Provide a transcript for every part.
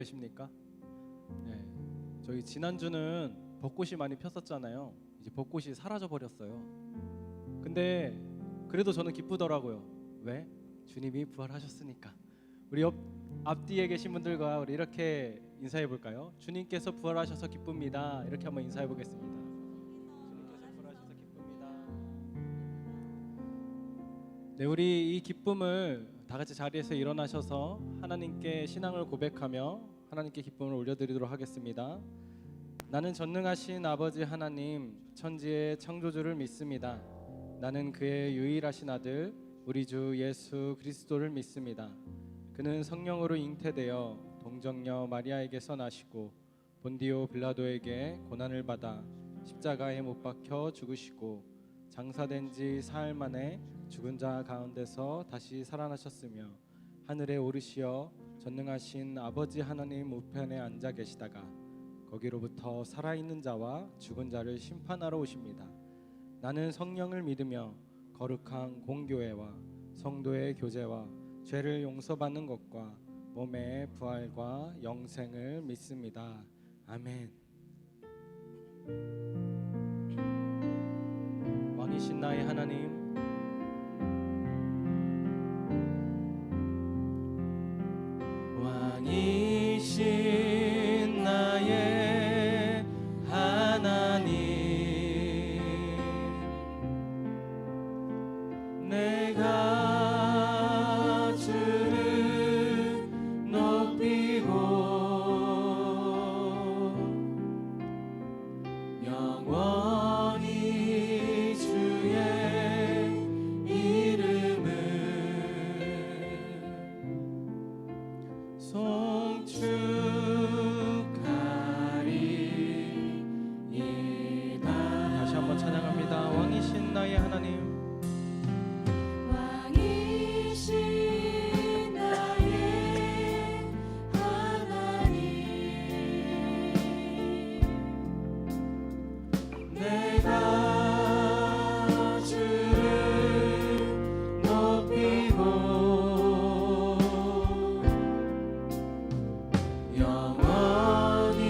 계십니까? 네, 저희 지난주는 벚꽃이 많이 폈었잖아요. 이제 벚꽃이 사라져 버렸어요. 근데 그래도 저는 기쁘더라고요. 왜? 주님이 부활하셨으니까. 우리 앞뒤에 계신 분들과 우리 이렇게 인사해 볼까요? 주님께서 부활하셔서 기쁩니다. 이렇게 한번 인사해 보겠습니다. 주님께서 부활하셔서 기쁩니다. 네, 우리 이 기쁨을 다 같이 자리에서 일어나셔서 하나님께 신앙을 고백하며 하나님께 기쁨을 올려드리도록 하겠습니다. 나는 전능하신 아버지 하나님, 천지의 창조주를 믿습니다. 나는 그의 유일하신 아들 우리 주 예수 그리스도를 믿습니다. 그는 성령으로 잉태되어 동정녀 마리아에게서 나시고 본디오 빌라도에게 고난을 받아 십자가에 못 박혀 죽으시고 장사된 지 사흘 만에 죽은 자 가운데서 다시 살아나셨으며 하늘에 오르시어 전능하신 아버지 하나님 우편에 앉아 계시다가 거기로부터 살아있는 자와 죽은 자를 심판하러 오십니다. 나는 성령을 믿으며 거룩한 공교회와 성도의 교제와 죄를 용서받는 것과 몸의 부활과 영생을 믿습니다. 아멘. 왕이신 나의 하나님, 왕이신 나의 하나님, 내가 주를 높이고 영원히 주의 이름을 송축하리이다. 다시 한번 찬양합니다. 왕이신 나의 하나님, 왕이신 나의 하나님, 내가 주를 높이고 영원히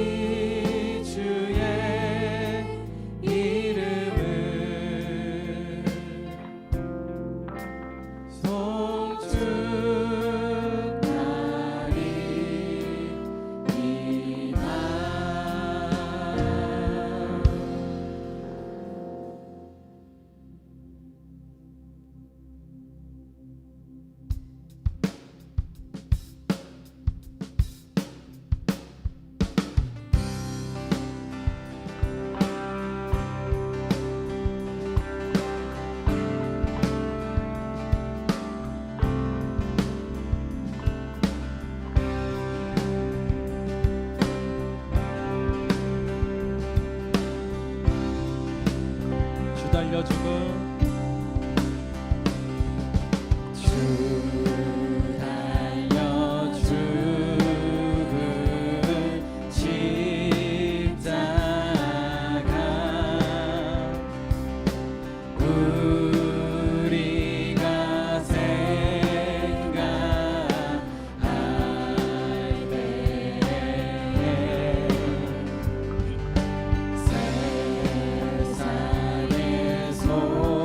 주의 이름을 주 달려 죽음 주 달려 죽음 십자가 우리가 생각할 때에 세상의 소망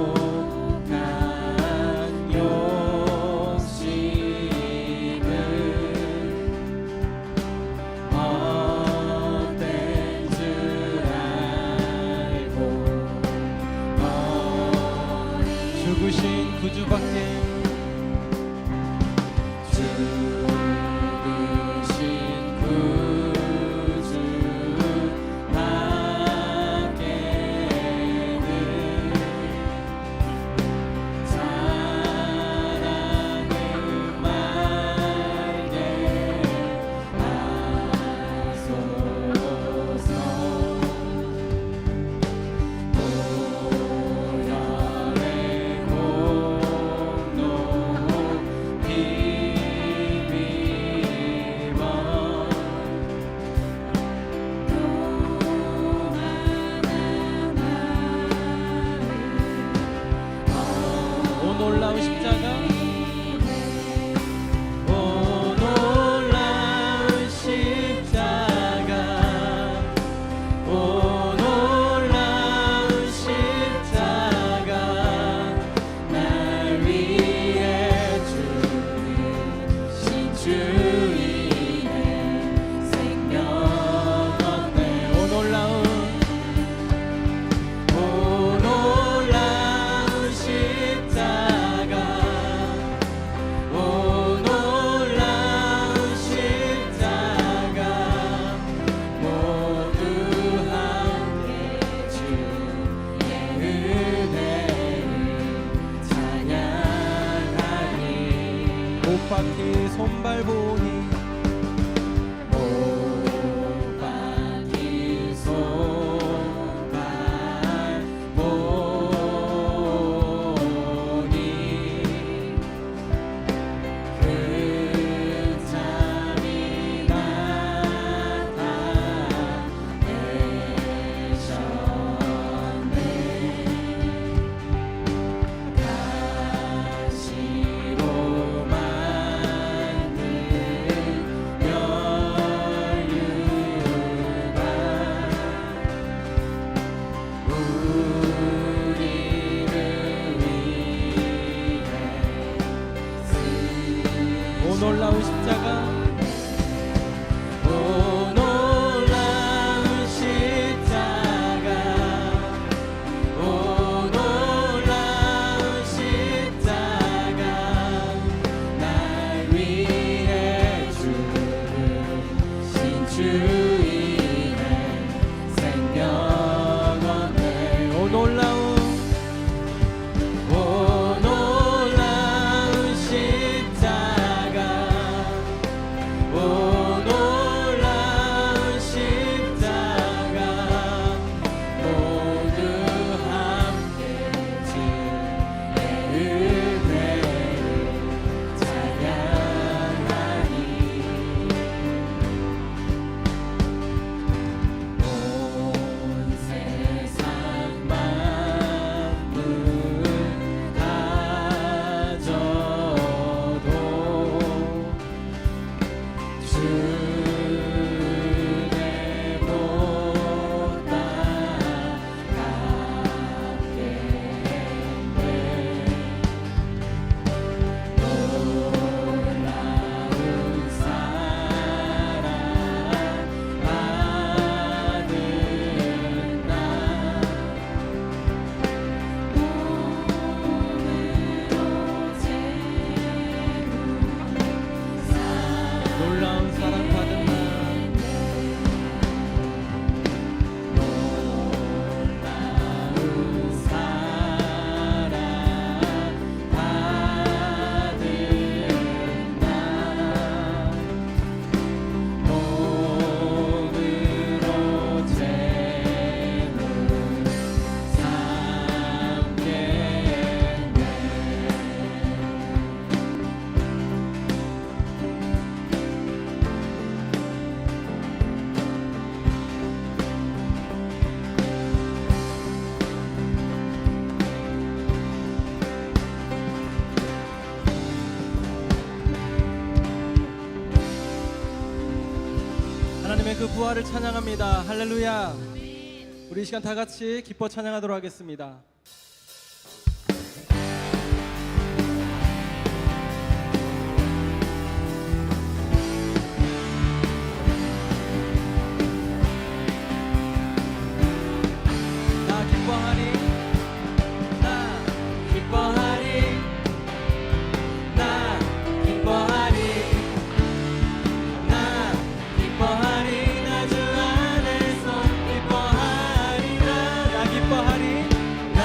주 이름에 생명 얻네. 오 놀라운 십자가 오 놀라운 십자가 모두 함께 주의 은혜를 찬양하니 온 세상 만물 가져도 주의 보다 값겠네. 놀라운 사랑 받은 나 놀라운 사랑 받은 나 놀라운 사랑 받은 나 몸으로 재물 삼겠네. 하나님의 그 부활을 찬양합니다. 할렐루야. 우리 이 시간 다 같이 기뻐 찬양하도록 하겠습니다. 나 기뻐하리 나 기뻐하리 나 기뻐하리 나 기뻐하리 나 주 안에서 기뻐하리라 나 기뻐하리 나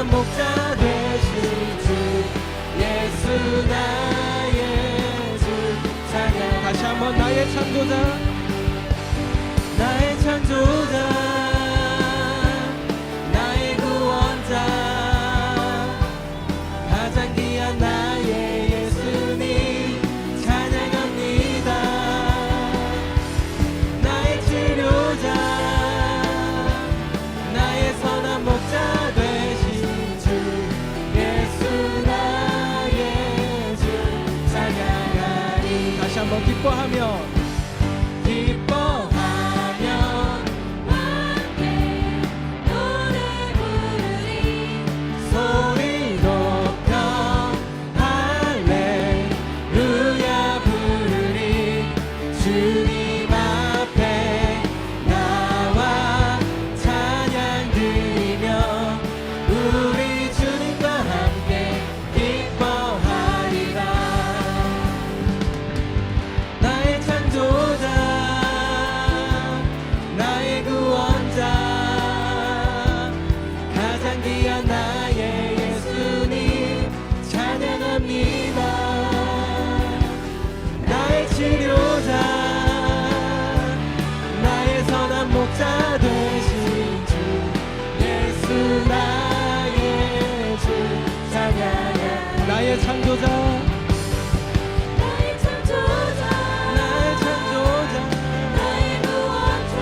선한 목자 되신 주 예수 나의 주 찬양. 다시 한번 나의 창조자, 나의 창조자 나의 구원자 가장 귀한 나의 예수님 찬양합니다. 나의 치료자 나의 선한 목자 되신 주 예수 나의 주 찬양하리. 다시 한번 기뻐하며 기뻐하며 함께 노래 부르리 소리 높여 할렐루야 부르리. 주님 앞에 나와 찬양 드리며 우리 주님과 함께 기뻐하리라. 나의 창조자 나의 구원자 가장 귀한 나의 예수님 찬양합니다. 나의 치료자 나의 선한 목자 되신 주 예수 나의 주 찬양합니다. 나의 창조자, 나의 창조자 나의 창조자 나의 구원자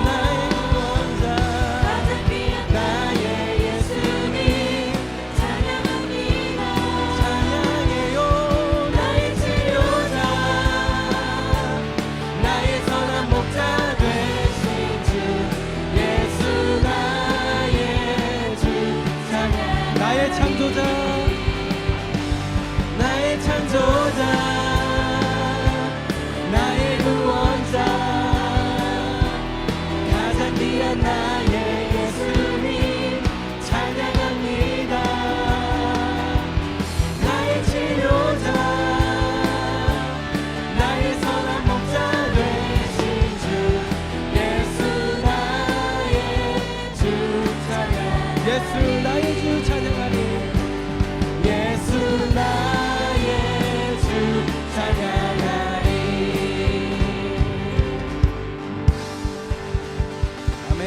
나의 구원자 가장 귀한 나의 예수님 찬양합니다. 찬양해요. 나의 치료자 나의 선한 목자 되신 주 예수 나의 주 찬양. 나의 창조자, 나의 창조자 나의 구원자 가장 귀한 나의 예수님 찬양합니다. 나의 치료자 나의 선한 목자 되신 주 예수 나의 주 찬양. 예수 나의 주 찬양하리. 예수 나의 주 찬양하리. 아멘.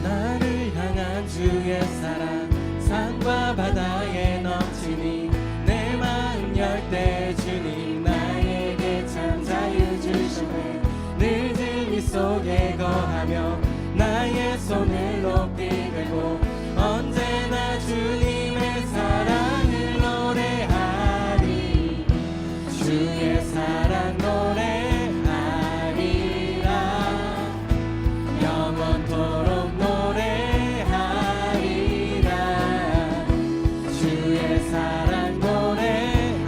나를 향한 주의 사랑 산과 바다에 넘치니 내 마음 열 때 주님 나에게 참 자유 주시네. 늦은 이 속에 거하며 나의 손을 높이 들고 언제나 주님의 사랑을 노래하리. 주의 사랑 노래하리라. 영원토록 노래하리라. 주의 사랑 노래하리라.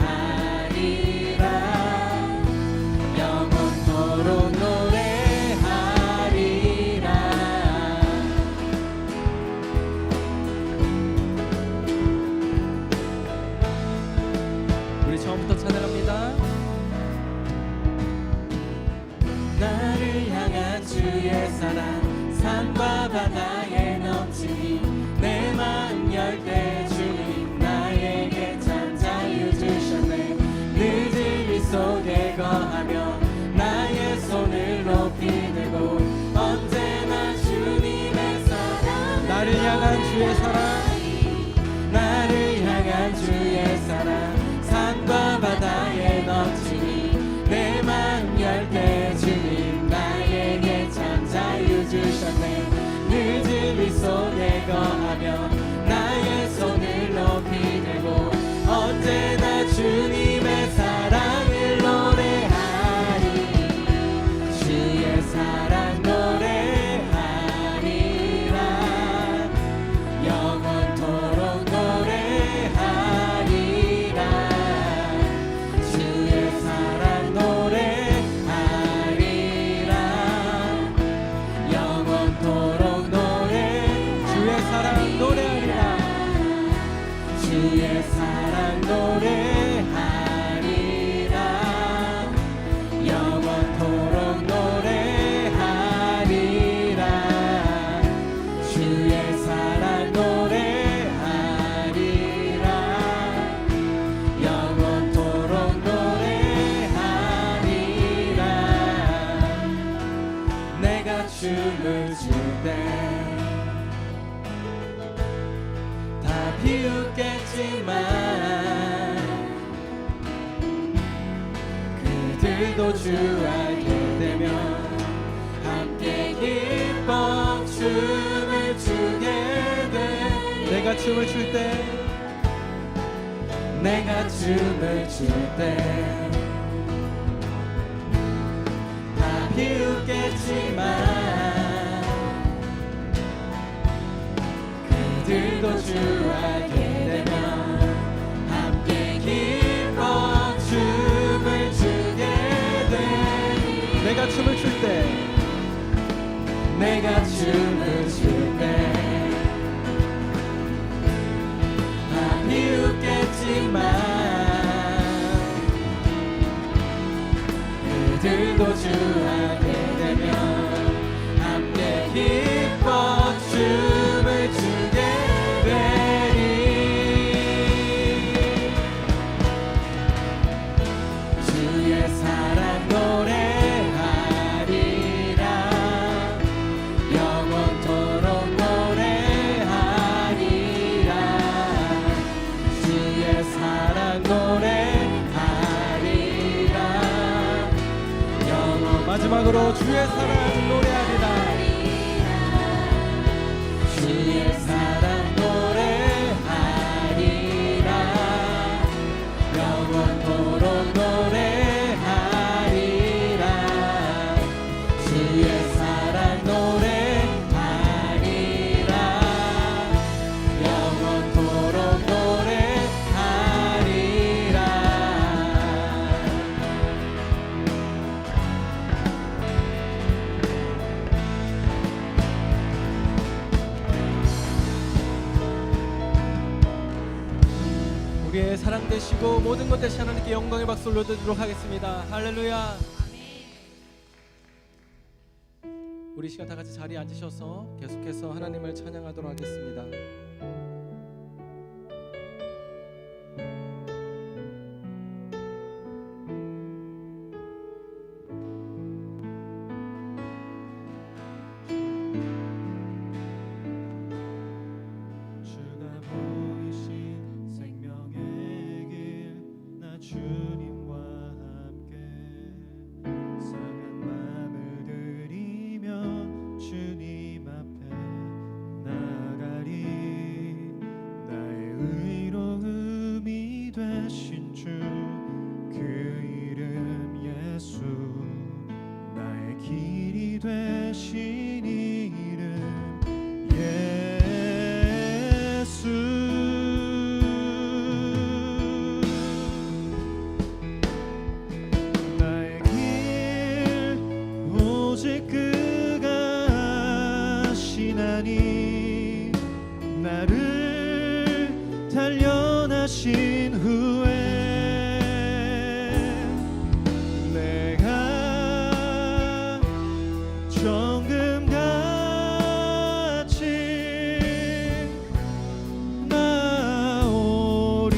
영원토록 노래하리라. 우리 처음부터 찬양합니다. 나를 향한 주의 사랑 산과 바다에 넘치니 내 마음 열 때 주님 나에게 참 자유 주셨네. 늦은 이 속에 거하며 나의 손을 높이 들고 언제나 주님의 사랑 나를 향한 주의 사랑, 나를 향한 주의 사랑 산과 바다에 넘치니 내 마음 열 때 주님 나에게 참 자유 주셨네. 늦은 내가 춤을 출 때 다 비웃겠지만 그들도 주 알게 되면 함께 기뻐 춤을 추게 돼. 내가 춤을 출 때 내가 춤을 출 때 다 비웃겠지만 그들도 주 알게 되면 함께 기뻐 춤을 추게 돼. 내가 춤을 출 때 내가 춤을 출 때 다 비웃겠지만 그들도 주 알게 되면 함께 기뻐 춤을 추게 되리. 주의 사랑 노래하리라 영원토록 노래하리라. 주의 사랑 노래하리라 영원. 마지막으로 주의 사랑 노래하리라. 주의 사랑 노래하리라 영원토록 노래하리라. 주의 사랑 노래하리라 영원토록 노래하리라. 우리의 사랑 되시고 모든 것 되시 하나님께 영광의 박수 올려드리도록 하겠습니다. 할렐루야. 우리 시간 다 같이 자리에 앉으셔서 계속해서 하나님을 찬양하도록 하겠습니다. 주가 보이신 생명의 길 나 주님과 함께 상한 마음을 들이며 주님 앞에 나가리. 나의 의로움이 되신 주 그 이름 예수 나의 길이 되신 이름 예수. 나의 길 오직 그가 하시나니 나를 단련하신 후에 내가 정금같이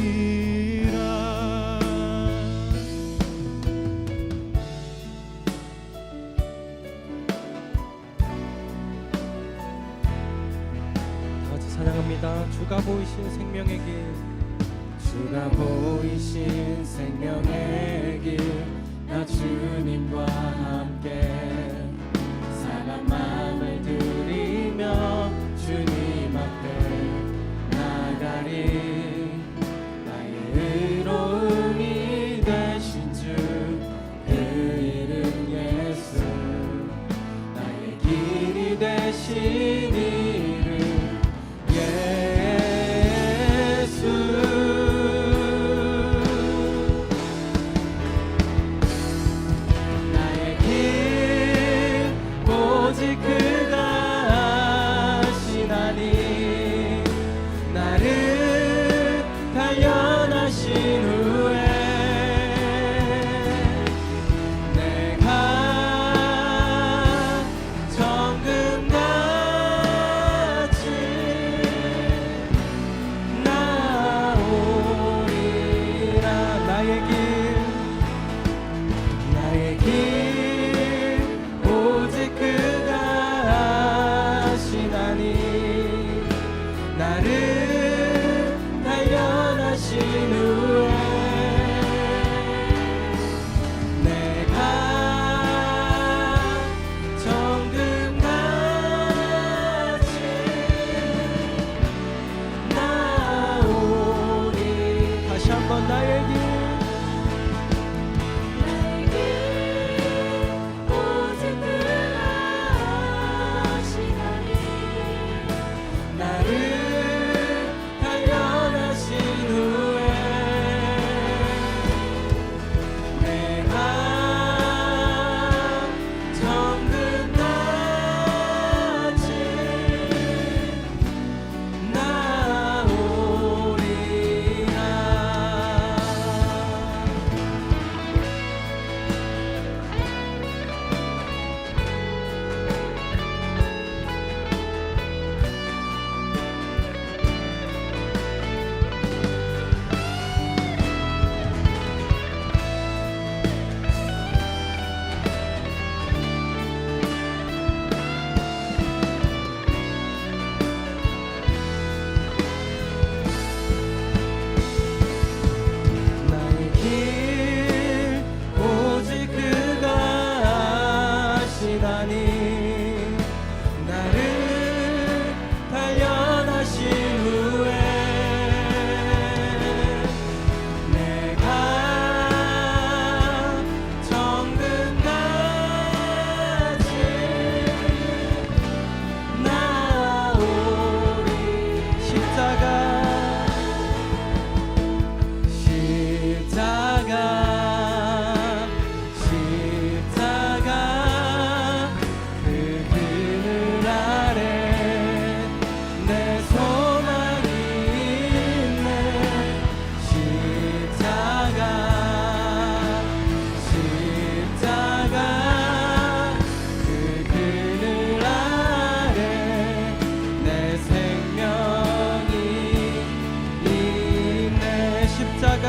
나오리라. 다 같이 찬양합니다. 주가 보이신 생명의 길 주가 보이신 생명의 길 나 주님과 함께 상한 마음을 들이며 주님 앞에 나가리. 나의 의로움이 되신 주 그 이름 예수 나의 길이 되신 이름 예수. 나의 길 오직 그가 하시나니 나를 단련하신 후에 내가 정금같이 하나님 나를 단련하신 후에 내가 정금같이 나오리. 십자가 그 그늘 아래 내 소망이 있네. 십자가 그 그늘 아래 내 생명이 있네. 십자가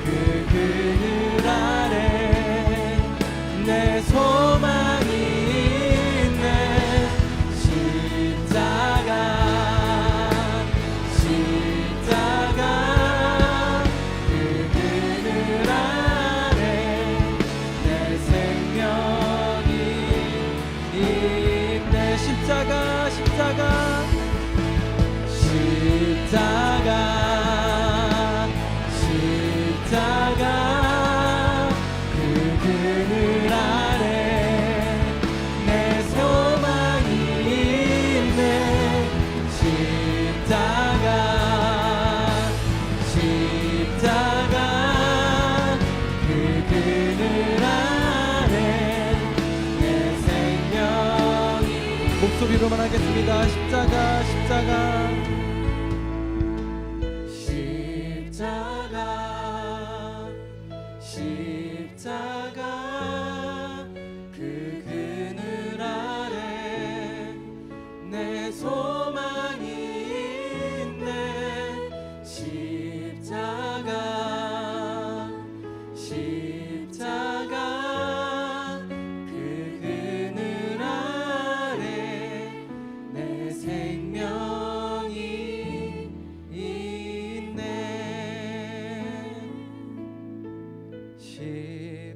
그 그늘 아래 내 소망이 있네. 십자가 그 그늘 아래 내 생명이 있네. 십자가 그 그늘 아래 내 소망이 있네. 십자가 그 그늘 아래 내 생명이. 목소리로만 하겠습니다. 십자가 그 그늘 아래 내 소망이 있네. 십자가 그 그늘 아래 내 생명이 있네. 십자가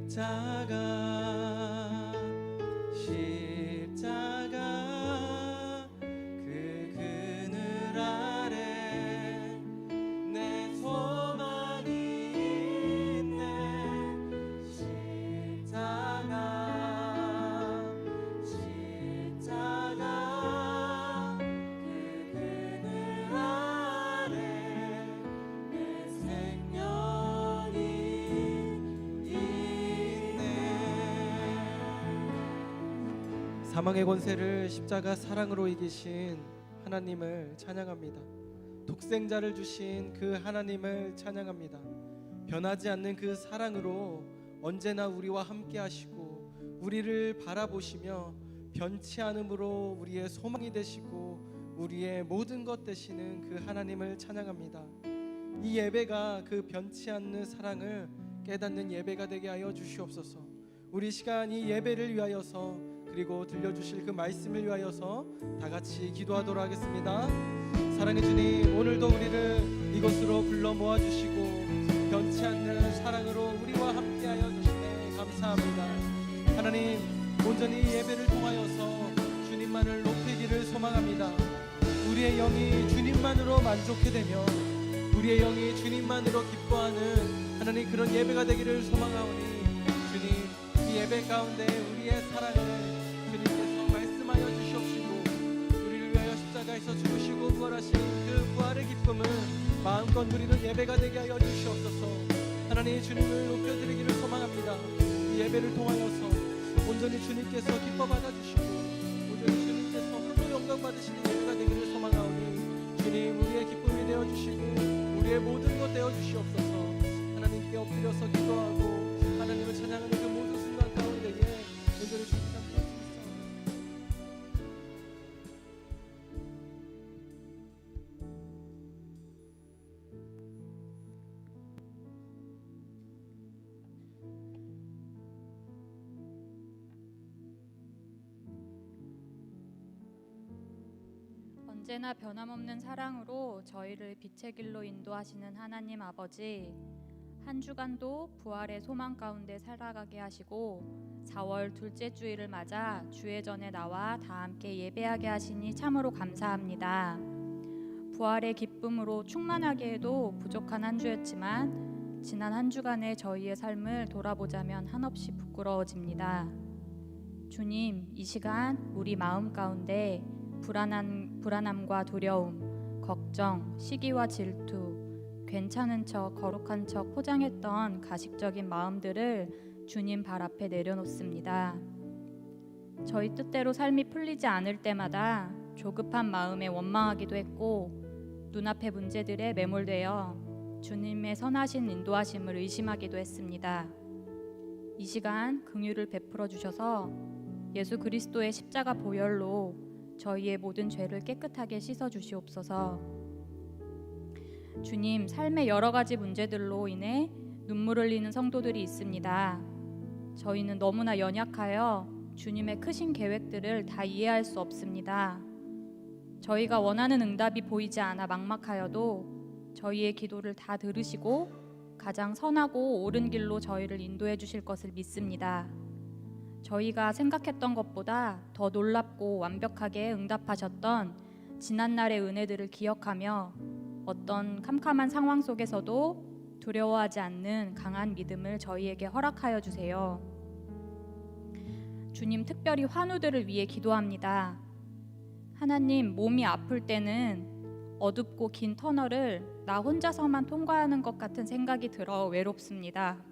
그 그늘 아래 내 소망이 있네. 십자가 그 그늘 아래 내 생명이 있네. 사망의 권세를 십자가 사랑으로 이기신 하나님을 찬양합니다. 독생자를 주신 그 하나님을 찬양합니다. 변하지 않는 그 사랑으로 언제나 우리와 함께 하시고 우리를 바라보시며 변치 않음으로 우리의 소망이 되시고 우리의 모든 것 되시는 그 하나님을 찬양합니다. 이 예배가 그 변치 않는 사랑을 깨닫는 예배가 되게 하여 주시옵소서. 우리 시간 이 예배를 위하여서 그리고 들려주실 그 말씀을 위하여서 다 같이 기도하도록 하겠습니다. 사랑의 주님, 오늘도 우리를 이곳으로 불러 모아주시고 변치 않는 사랑으로 우리와 함께하여 주시네 감사합니다. 하나님, 온전히 이 예배를 통하여서 주님만을 높이기를 소망합니다. 우리의 영이 주님만으로 만족해 되며 우리의 영이 주님만으로 기뻐하는 하나님 그런 예배가 되기를 소망하오니 주님, 이 예배 가운데 우리의 사랑을 주님께서 말씀하여 주시옵시고 우리를 위하여 십자가에서 죽으시고 부활하신 그 부활의 기쁨을 마음껏 누리는 예배가 되게 하여 주시옵소서. 하나님, 주님을 높여드리기를 소망합니다. 이 예배를 통하여서 온전히 주님께서 기뻐 받아주시고 온전히 주님께서 홀로 영광 받으시는 예배가 되기를 소망하오니 주님, 우리의 기쁨이 되어주시고 우리의 모든 것 되어주시옵소서. 하나님께 엎드려서 기도하고 하나님을 찬양하는 그 모든 순간 가운데에 온전히 주님 함께 하시옵소서. 언제나 변함없는 사랑으로 저희를 빛의 길로 인도하시는 하나님 아버지, 한 주간도 부활의 소망 가운데 살아가게 하시고 4월 둘째 주일을 맞아 주회전에 나와 다 함께 예배하게 하시니 참으로 감사합니다. 부활의 기쁨으로 충만하게 해도 부족한 한 주였지만 지난 한 주간의 저희의 삶을 돌아보자면 한없이 부끄러워집니다. 주님, 이 시간 우리 마음 가운데 불안함과 두려움, 걱정, 시기와 질투, 괜찮은 척, 거룩한 척 포장했던 가식적인 마음들을 주님 발 앞에 내려놓습니다. 저희 뜻대로 삶이 풀리지 않을 때마다 조급한 마음에 원망하기도 했고 눈앞의 문제들에 매몰되어 주님의 선하신 인도하심을 의심하기도 했습니다. 이 시간 긍휼을 베풀어 주셔서 예수 그리스도의 십자가 보혈로 저희의 모든 죄를 깨끗하게 씻어 주시옵소서. 주님, 삶의 여러 가지 문제들로 인해 눈물 흘리는 성도들이 있습니다. 저희는 너무나 연약하여 주님의 크신 계획들을 다 이해할 수 없습니다. 저희가 원하는 응답이 보이지 않아 막막하여도 저희의 기도를 다 들으시고 가장 선하고 옳은 길로 저희를 인도해 주실 것을 믿습니다. 저희가 생각했던 것보다 더 놀랍고 완벽하게 응답하셨던 지난날의 은혜들을 기억하며 어떤 캄캄한 상황 속에서도 두려워하지 않는 강한 믿음을 저희에게 허락하여 주세요. 주님, 특별히 환우들을 위해 기도합니다. 하나님, 몸이 아플 때는 어둡고 긴 터널을 나 혼자서만 통과하는 것 같은 생각이 들어 외롭습니다.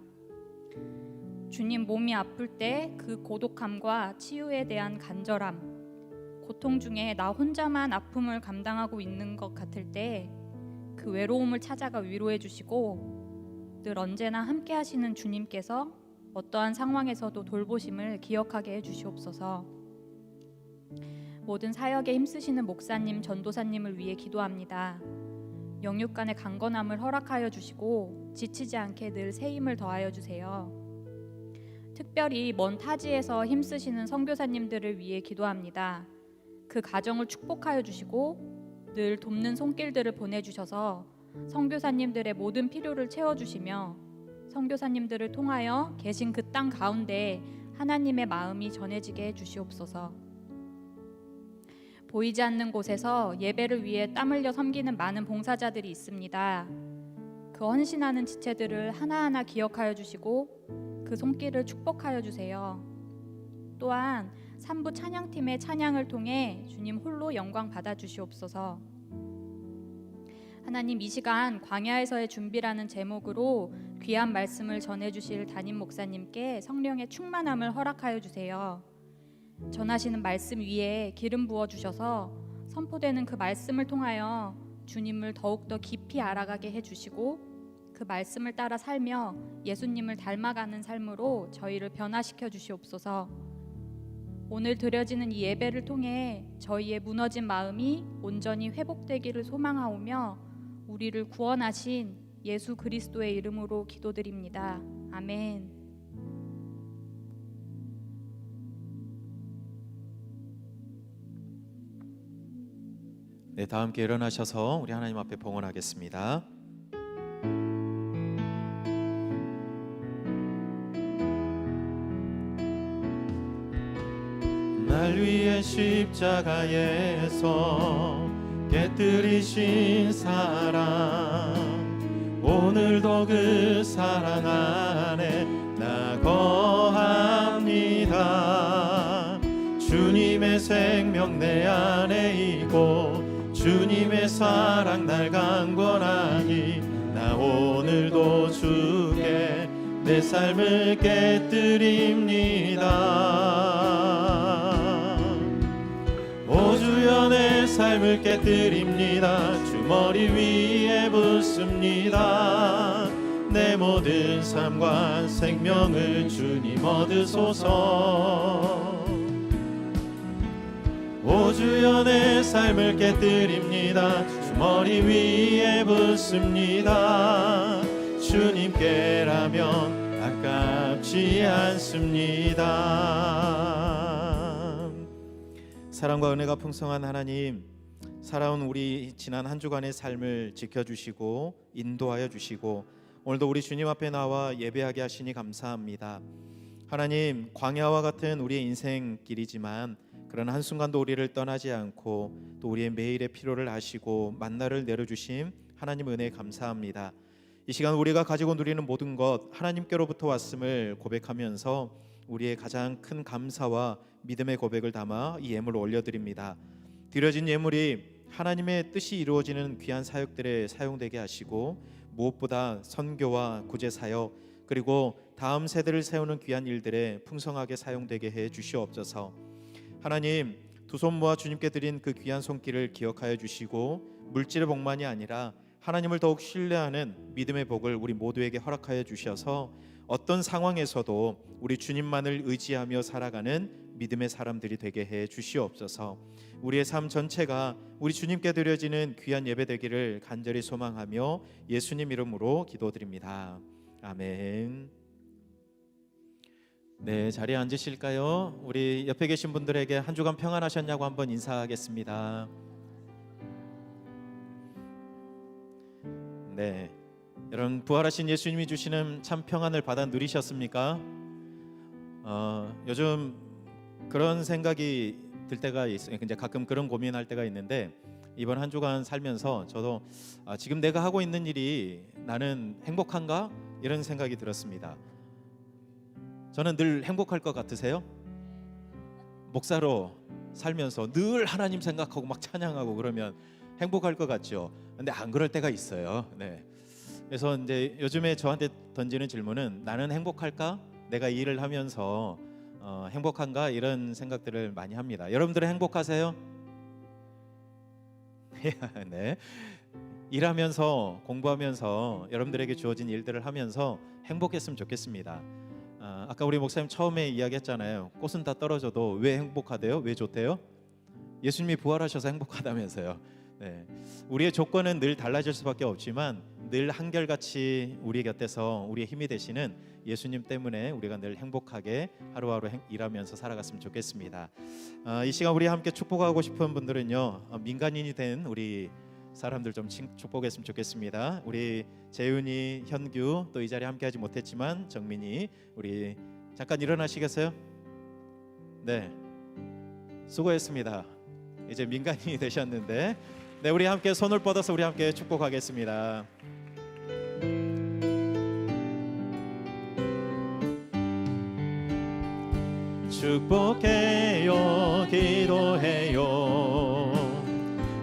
주님, 몸이 아플 때 그 고독함과 치유에 대한 간절함, 고통 중에 나 혼자만 아픔을 감당하고 있는 것 같을 때 그 외로움을 찾아가 위로해 주시고 늘 언제나 함께 하시는 주님께서 어떠한 상황에서도 돌보심을 기억하게 해 주시옵소서. 모든 사역에 힘쓰시는 목사님, 전도사님을 위해 기도합니다. 영육 간의 강건함을 허락하여 주시고 지치지 않게 늘 새 힘을 더하여 주세요. 특별히 먼 타지에서 힘쓰시는 선교사님들을 위해 기도합니다. 그 가정을 축복하여 주시고 늘 돕는 손길들을 보내주셔서 선교사님들의 모든 필요를 채워주시며 선교사님들을 통하여 계신 그 땅 가운데 하나님의 마음이 전해지게 해주시옵소서. 보이지 않는 곳에서 예배를 위해 땀 흘려 섬기는 많은 봉사자들이 있습니다. 그 헌신하는 지체들을 하나하나 기억하여 주시고 그 손길을 축복하여 주세요. 또한 산부 찬양팀의 찬양을 통해 주님 홀로 영광 받아 주시옵소서. 하나님, 이 시간 광야에서의 준비라는 제목으로 귀한 말씀을 전해주실 담임 목사님께 성령의 충만함을 허락하여 주세요. 전하시는 말씀 위에 기름 부어 주셔서 선포되는 그 말씀을 통하여 주님을 더욱더 깊이 알아가게 해주시고 그 말씀을 따라 살며 예수님을 닮아가는 삶으로 저희를 변화시켜 주시옵소서. 오늘 드려지는 이 예배를 통해 저희의 무너진 마음이 온전히 회복되기를 소망하오며 우리를 구원하신 예수 그리스도의 이름으로 기도드립니다. 아멘. 네, 다 함께 일어나셔서 우리 하나님 앞에 봉헌하겠습니다. 날 위해 십자가에서 깨뜨리신 사랑, 오늘도 그 사랑 안에 나 거합니다. 주님의 생명 내 안에 있고 주님의 사랑 날 강권하니 나 오늘도 주께 내 삶을 깨뜨립니다. 오 주여 내 삶을 깨뜨립니다. 주 머리 위에 붓습니다. 내 모든 삶과 생명을 주님 얻으소서. 오 주여 내 삶을 깨뜨립니다. 주 머리 위에 붓습니다. 주님께라면 아깝지 않습니다. 사랑과 은혜가 풍성한 하나님, 살아온 우리 지난 한 주간의 삶을 지켜주시고 인도하여 주시고 오늘도 우리 주님 앞에 나와 예배하게 하시니 감사합니다. 하나님, 광야와 같은 우리의 인생길이지만 그런 한순간도 우리를 떠나지 않고 또 우리의 매일의 필요를 아시고 만나를 내려주심 하나님 은혜에 감사합니다. 이 시간 우리가 가지고 누리는 모든 것 하나님께로부터 왔음을 고백하면서 우리의 가장 큰 감사와 믿음의 고백을 담아 이 예물을 올려드립니다. 드려진 예물이 하나님의 뜻이 이루어지는 귀한 사역들에 사용되게 하시고 무엇보다 선교와 구제 사역 그리고 다음 세대를 세우는 귀한 일들에 풍성하게 사용되게 해 주시옵소서. 하나님, 두 손 모아 주님께 드린 그 귀한 손길을 기억하여 주시고 물질의 복만이 아니라 하나님을 더욱 신뢰하는 믿음의 복을 우리 모두에게 허락하여 주셔서 어떤 상황에서도 우리 주님만을 의지하며 살아가는 믿음의 사람들이 되게 해 주시옵소서. 우리의 삶 전체가 우리 주님께 드려지는 귀한 예배 되기를 간절히 소망하며 예수님 이름으로 기도드립니다. 아멘. 네, 자리에 앉으실까요? 우리 옆에 계신 분들에게 한 주간 평안하셨냐고 한번 인사하겠습니다. 네, 여러분 부활하신 예수님이 주시는 참 평안을 받아 누리셨습니까? 요즘 그런 생각이 들 때가 있어요. 이제 가끔 그런 고민할 때가 있는데 이번 한 주간 살면서 저도 지금 내가 하고 있는 일이 나는 행복한가? 이런 생각이 들었습니다. 저는 늘 행복할 것 같으세요? 목사로 살면서 늘 하나님 생각하고 막 찬양하고 그러면 행복할 것 같죠. 근데 안 그럴 때가 있어요. 네. 그래서 이제 요즘에 저한테 던지는 질문은 나는 행복할까? 내가 이 일을 하면서 행복한가? 이런 생각들을 많이 합니다. 여러분들은 행복하세요? 네. 일하면서 공부하면서 여러분들에게 주어진 일들을 하면서 행복했으면 좋겠습니다. 아까 우리 목사님 처음에 이야기했잖아요. 꽃은 다 떨어져도 왜 행복하대요? 왜 좋대요? 예수님이 부활하셔서 행복하다면서요. 네. 우리의 조건은 늘 달라질 수밖에 없지만 늘 한결같이 우리 곁에서 우리의 힘이 되시는 예수님 때문에 우리가 늘 행복하게 하루하루 일하면서 살아갔으면 좋겠습니다. 이 시간 우리 함께 축복하고 싶은 분들은요, 민간인이 된 우리 사람들 좀 축복했으면 좋겠습니다. 우리 재윤이, 현규 또 이 자리에 함께하지 못했지만 정민이, 우리 잠깐 일어나시겠어요? 네, 수고했습니다. 이제 민간인이 되셨는데, 네, 우리 함께 손을 뻗어서 우리 함께 축복하겠습니다. 축복해요, 기도해요.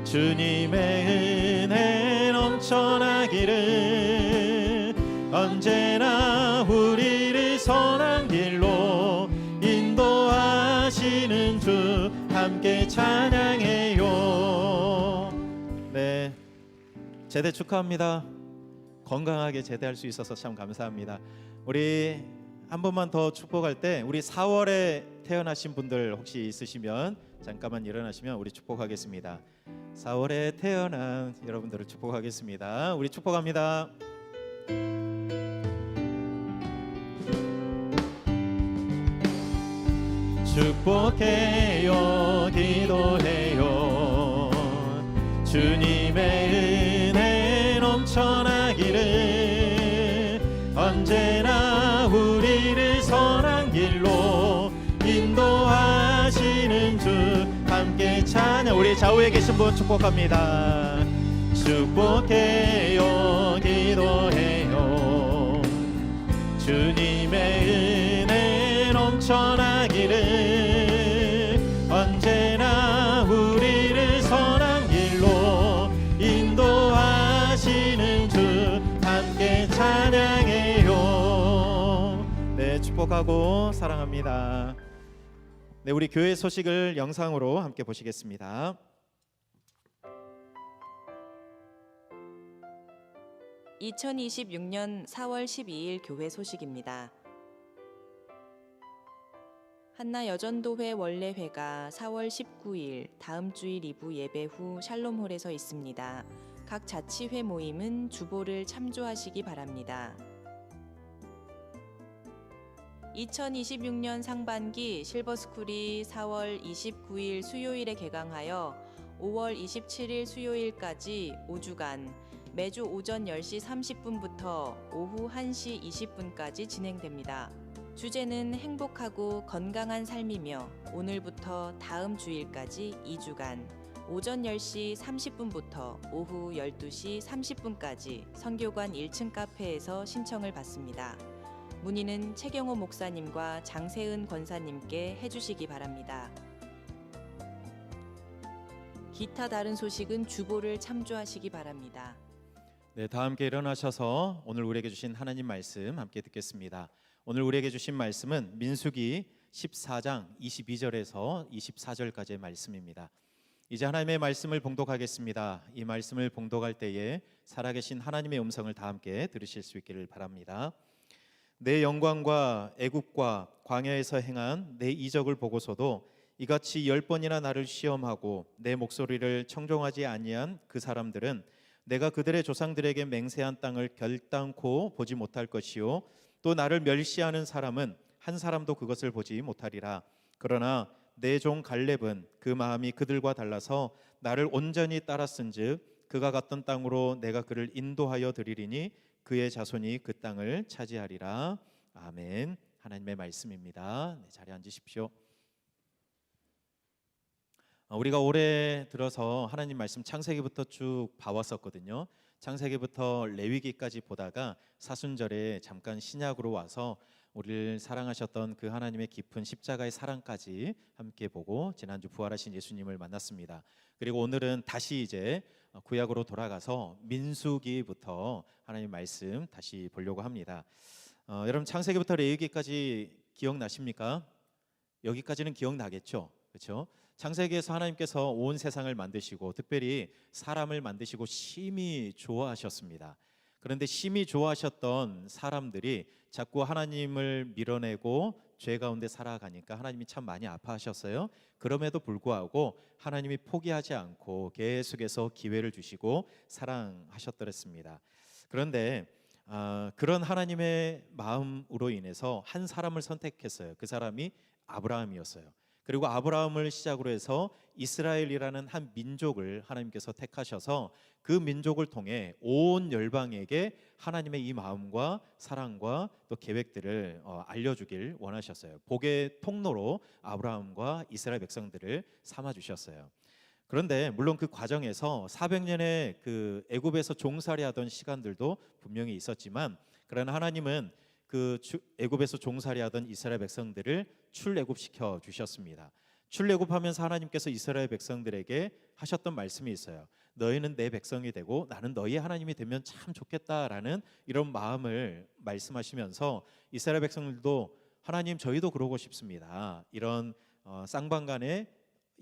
주님의 은혜 넘쳐나기를 언제나 우리를 선한 길로 인도하시는 주 함께 찬양해요. 네, 제대 축하합니다. 건강하게 제대할 수 있어서 참 감사합니다. 우리 한 번만 더 축복할 때 우리 4월에 태어나신 분들 혹시 있으시면 잠깐만 일어나시면 우리 축복하겠습니다. 4월에 태어난 여러분들을 축복하겠습니다. 우리 축복합니다. 축복해요, 기도해요. 주님의 은혜 넘쳐나기를 언제나 우리를 선한 길로 인도하시는 주 함께 찬양. 우리 좌우에 계신 분 축복합니다. 축복해요, 기도해요. 주님의 은혜 넘쳐나기를 언제나 우리를 선한 길로 인도하시는 주 함께 찬양해요. 네, 축복하고 사랑합니다. 네, 우리 교회 소식을 영상으로 함께 보시겠습니다. (2026년 4월 12일) 교회 소식입니다. 한나여전도회 원래회가 4월 19일 다음 주일 2부 예배 후 샬롬홀에서 있습니다. 각 자치회 모임은 주보를 참조하시기 바랍니다. 2026년 상반기 실버스쿨이 4월 29일 수요일에 개강하여 5월 27일 수요일까지 5주간 매주 오전 10시 30분부터 오후 1시 20분까지 진행됩니다. 주제는 행복하고 건강한 삶이며 오늘부터 다음 주일까지 2주간 오전 10시 30분부터 오후 12시 30분까지 선교관 1층 카페에서 신청을 받습니다. 문의는 최경호 목사님과 장세은 권사님께 해주시기 바랍니다. 기타 다른 소식은 주보를 참조하시기 바랍니다. 네, 다 함께 일어나셔서 오늘 우리에게 주신 하나님 말씀 함께 듣겠습니다. 오늘 우리에게 주신 말씀은 민수기 14장 22절에서 24절까지의 말씀입니다. 이제 하나님의 말씀을 봉독하겠습니다. 이 말씀을 봉독할 때에 살아계신 하나님의 음성을 다 함께 들으실 수 있기를 바랍니다. 내 영광과 애국과 광야에서 행한 내 이적을 보고서도 이같이 10번이나 나를 시험하고 내 목소리를 청종하지 아니한 그 사람들은 내가 그들의 조상들에게 맹세한 땅을 결단코 보지 못할 것이요 또 나를 멸시하는 사람은 한 사람도 그것을 보지 못하리라. 그러나 내 종 갈렙은 그 마음이 그들과 달라서 나를 온전히 따랐은즉 그가 갔던 땅으로 내가 그를 인도하여 드리리니 그의 자손이 그 땅을 차지하리라. 아멘. 하나님의 말씀입니다. 네, 자리에 앉으십시오. 우리가 올해 들어서 하나님 말씀 창세기부터 쭉 봐왔었거든요. 창세기부터 레위기까지 보다가 사순절에 잠깐 신약으로 와서 우리를 사랑하셨던 그 하나님의 깊은 십자가의 사랑까지 함께 보고 지난주 부활하신 예수님을 만났습니다. 그리고 오늘은 다시 이제 구약으로 돌아가서 민수기부터 하나님 말씀 다시 보려고 합니다. 여러분 창세기부터 레위기까지 기억나십니까? 여기까지는 기억나겠죠, 그렇죠? 창세기에서 하나님께서 온 세상을 만드시고 특별히 사람을 만드시고 심히 좋아하셨습니다. 그런데 심히 좋아하셨던 사람들이 자꾸 하나님을 밀어내고 죄 가운데 살아가니까 하나님이 참 많이 아파하셨어요. 그럼에도 불구하고 하나님이 포기하지 않고 계속해서 기회를 주시고 사랑하셨더랬습니다. 그런데 그런 하나님의 마음으로 인해서 한 사람을 선택했어요. 그 사람이 아브라함이었어요. 그리고 아브라함을 시작으로 해서 이스라엘이라는 한 민족을 하나님께서 택하셔서 그 민족을 통해 온 열방에게 하나님의 이 마음과 사랑과 또 계획들을 알려주길 원하셨어요. 복의 통로로 아브라함과 이스라엘 백성들을 삼아 주셨어요. 그런데 물론 그 과정에서 400년의 그 애굽에서 종살이하던 시간들도 분명히 있었지만 그러나 하나님은 그 애굽에서 종살이하던 이스라엘 백성들을 출애굽시켜 주셨습니다. 출애굽하면서 하나님께서 이스라엘 백성들에게 하셨던 말씀이 있어요. 너희는 내 백성이 되고 나는 너희의 하나님이 되면 참 좋겠다라는 이런 마음을 말씀하시면서 이스라엘 백성들도 하나님 저희도 그러고 싶습니다. 이런 쌍방간의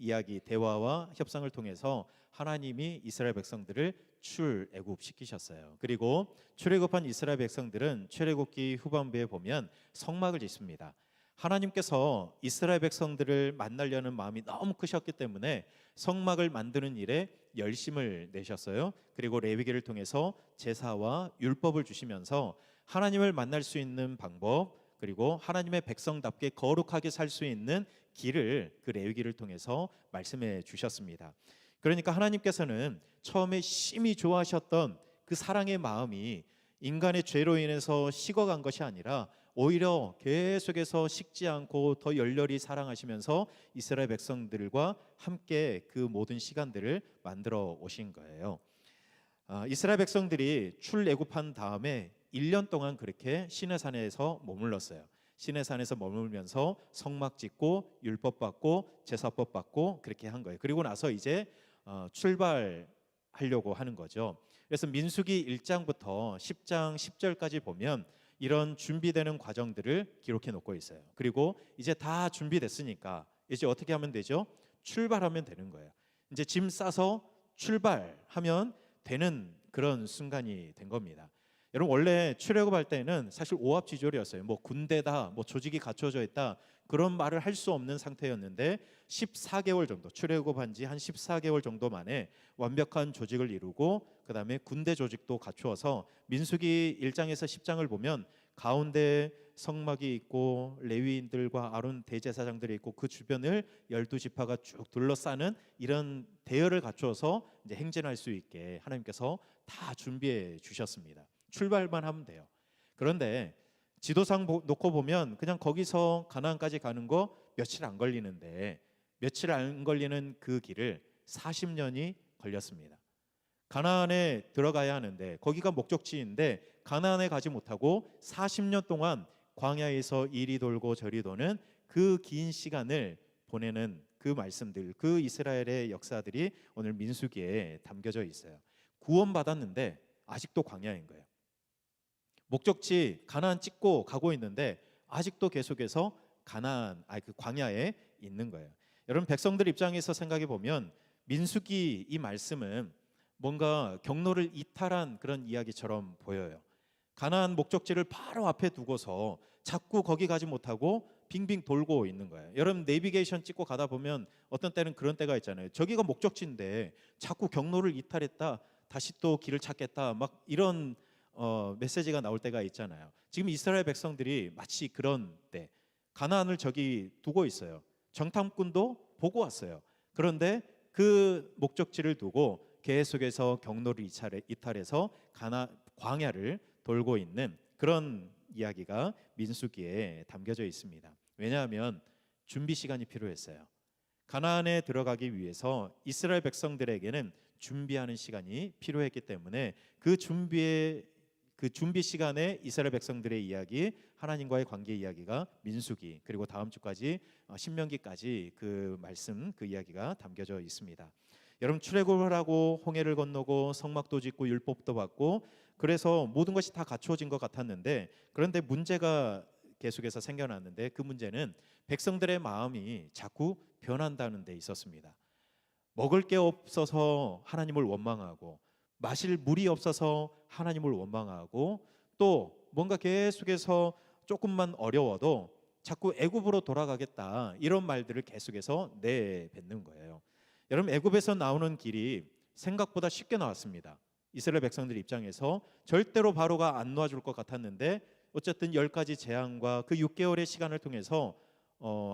이야기, 대화와 협상을 통해서 하나님이 이스라엘 백성들을 출애굽시키셨어요. 그리고 출애굽한 이스라엘 백성들은 출애굽기 후반부에 보면 성막을 짓습니다. 하나님께서 이스라엘 백성들을 만나려는 마음이 너무 크셨기 때문에 성막을 만드는 일에 열심을 내셨어요. 그리고 레위기를 통해서 제사와 율법을 주시면서 하나님을 만날 수 있는 방법, 그리고 하나님의 백성답게 거룩하게 살 수 있는 길을 그 레위기를 통해서 말씀해 주셨습니다. 그러니까 하나님께서는 처음에 심히 좋아하셨던 그 사랑의 마음이 인간의 죄로 인해서 식어간 것이 아니라 오히려 계속해서 식지 않고 더 열렬히 사랑하시면서 이스라엘 백성들과 함께 그 모든 시간들을 만들어 오신 거예요. 이스라엘 백성들이 출애굽한 다음에 1년 동안 그렇게 시내산에서 머물렀어요. 시내산에서 머물면서 성막 짓고 율법 받고 제사법 받고 그렇게 한 거예요. 그리고 나서 이제 출발하려고 하는 거죠. 그래서 민수기 1장부터 10장 10절까지 보면 이런 준비되는 과정들을 기록해 놓고 있어요. 그리고 이제 다 준비됐으니까 이제 어떻게 하면 되죠? 출발하면 되는 거예요. 이제 짐 싸서 출발하면 되는 그런 순간이 된 겁니다. 여러분 원래 출애굽할 때는 사실 오합지졸이었어요. 뭐 군대다, 뭐 조직이 갖춰져 있다 그런 말을 할 수 없는 상태였는데 14개월 정도 출애굽한 지 한 14개월 정도 만에 완벽한 조직을 이루고 그 다음에 군대 조직도 갖추어서 민수기 1장에서 10장을 보면 가운데 성막이 있고 레위인들과 아론 대제사장들이 있고 그 주변을 12지파가 쭉 둘러싸는 이런 대열을 갖추어서 이제 행진할 수 있게 하나님께서 다 준비해 주셨습니다. 출발만 하면 돼요. 그런데 지도상 놓고 보면 그냥 거기서 가나안까지 가는 거 며칠 안 걸리는데, 며칠 안 걸리는 그 길을 40년이 걸렸습니다. 가나안에 들어가야 하는데, 거기가 목적지인데 가나안에 가지 못하고 40년 동안 광야에서 이리 돌고 저리 도는 그 긴 시간을 보내는 그 말씀들, 그 이스라엘의 역사들이 오늘 민수기에 담겨져 있어요. 구원받았는데 아직도 광야인 거예요. 목적지 가나안 찍고 가고 있는데 아직도 계속해서 그 광야에 있는 거예요. 여러분, 백성들 입장에서 생각해 보면 민수기 이 말씀은 뭔가 경로를 이탈한 그런 이야기처럼 보여요. 가나안 목적지를 바로 앞에 두고서 자꾸 거기 가지 못하고 빙빙 돌고 있는 거예요. 여러분, 내비게이션 찍고 가다 보면 어떤 때는 그런 때가 있잖아요. 저기가 목적지인데 자꾸 경로를 이탈했다, 다시 또 길을 찾겠다, 막 이런 메시지가 나올 때가 있잖아요. 지금 이스라엘 백성들이 마치 그런 때 가나안을 저기 두고 있어요. 정탐꾼도 보고 왔어요. 그런데 그 목적지를 두고 계속해서 경로를 이탈해서 광야를 돌고 있는 그런 이야기가 민수기에 담겨져 있습니다. 왜냐하면 준비 시간이 필요했어요. 가나안에 들어가기 위해서 이스라엘 백성들에게는 준비하는 시간이 필요했기 때문에 그 준비 시간에 이스라엘 백성들의 이야기, 하나님과의 관계 이야기가 민수기, 그리고 다음 주까지 신명기까지 그 말씀, 그 이야기가 담겨져 있습니다. 여러분, 출애굽을 하고 홍해를 건너고 성막도 짓고 율법도 받고 그래서 모든 것이 다 갖추어진 것 같았는데, 그런데 문제가 계속해서 생겨났는데, 그 문제는 백성들의 마음이 자꾸 변한다는 데 있었습니다. 먹을 게 없어서 하나님을 원망하고, 마실 물이 없어서 하나님을 원망하고, 또 뭔가 계속해서 조금만 어려워도 자꾸 애굽으로 돌아가겠다, 이런 말들을 계속해서 내뱉는 거예요. 여러분, 애굽에서 나오는 길이 생각보다 쉽게 나왔습니다. 이스라엘 백성들 입장에서 절대로 바로가 안 놓아줄 것 같았는데, 어쨌든 10가지 재앙과 그 6개월의 시간을 통해서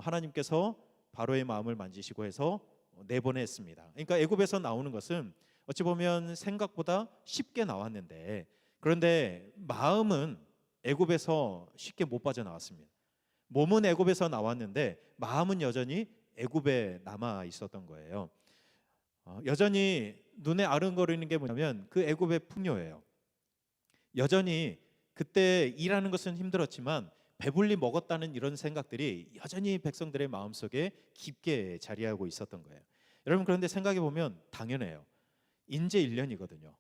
하나님께서 바로의 마음을 만지시고 해서 내보냈습니다. 그러니까 애굽에서 나오는 것은 어찌 보면 생각보다 쉽게 나왔는데, 그런데 마음은 애굽에서 쉽게 못 빠져나왔습니다. 몸은 애굽에서 나왔는데 마음은 여전히 애굽에 남아 있었던 거예요. 여전히 눈에 아른거리는 게 뭐냐면 그 애굽의 풍요예요. 여전히 그때 일하는 것은 힘들었지만 배불리 먹었다는 이런 생각들이 여전히 백성들의 마음속에 깊게 자리하고 있었던 거예요. 여러분, 그런데 생각해 보면 당연해요. 인제 1년이거든요.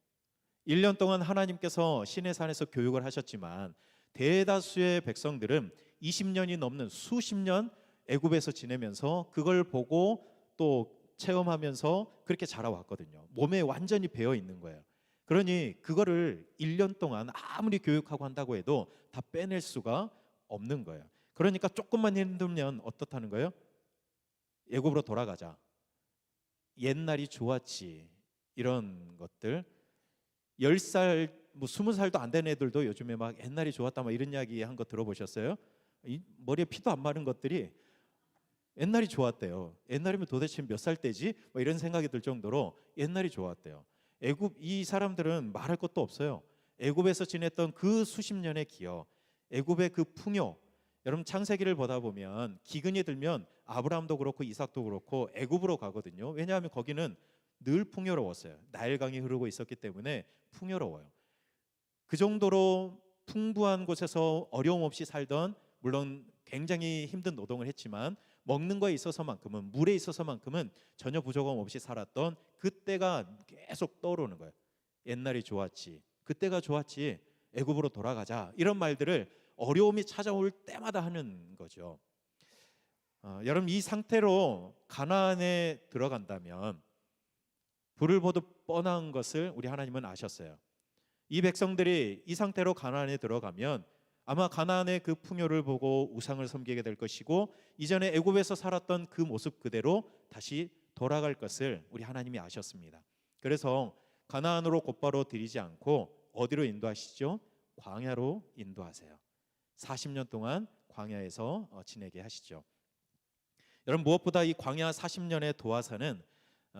1년 동안 하나님께서 시내산에서 교육을 하셨지만 대다수의 백성들은 20년이 넘는 수십 년 애굽에서 지내면서 그걸 보고 또 체험하면서 그렇게 자라왔거든요. 몸에 완전히 배어 있는 거예요. 그러니 그거를 1년 동안 아무리 교육하고 한다고 해도 다 빼낼 수가 없는 거예요. 그러니까 조금만 힘들면 어떻다는 거예요? 애굽으로 돌아가자, 옛날이 좋았지, 이런 것들. 10살, 뭐 20살도 안 된 애들도 요즘에 막 옛날이 좋았다, 막 이런 이야기 한 거 들어보셨어요? 이 머리에 피도 안 마른 것들이 옛날이 좋았대요. 옛날이면 도대체 몇 살 때지? 뭐 이런 생각이 들 정도로 옛날이 좋았대요. 애굽, 이 사람들은 말할 것도 없어요. 애굽에서 지냈던 그 수십 년의 기억, 애굽의 그 풍요. 여러분, 창세기를 보다 보면 기근이 들면 아브라함도 그렇고 이삭도 그렇고 애굽으로 가거든요. 왜냐하면 거기는 늘 풍요로웠어요. 나일강이 흐르고 있었기 때문에 풍요로워요. 그 정도로 풍부한 곳에서 어려움 없이 살던, 물론 굉장히 힘든 노동을 했지만 먹는 거에 있어서만큼은, 물에 있어서만큼은 전혀 부족함 없이 살았던 그때가 계속 떠오르는 거예요. 옛날이 좋았지, 그때가 좋았지, 애굽으로 돌아가자, 이런 말들을 어려움이 찾아올 때마다 하는 거죠. 여러분, 이 상태로 가나안에 들어간다면 불을 보듯 뻔한 것을 우리 하나님은 아셨어요. 이 백성들이 이 상태로 가나안에 들어가면 아마 가나안의 그 풍요를 보고 우상을 섬기게 될 것이고, 이전에 애굽에서 살았던 그 모습 그대로 다시 돌아갈 것을 우리 하나님이 아셨습니다. 그래서 가나안으로 곧바로 들이지 않고 어디로 인도하시죠? 광야로 인도하세요. 40년 동안 광야에서 지내게 하시죠. 여러분, 무엇보다 이 광야 40년의 도화사는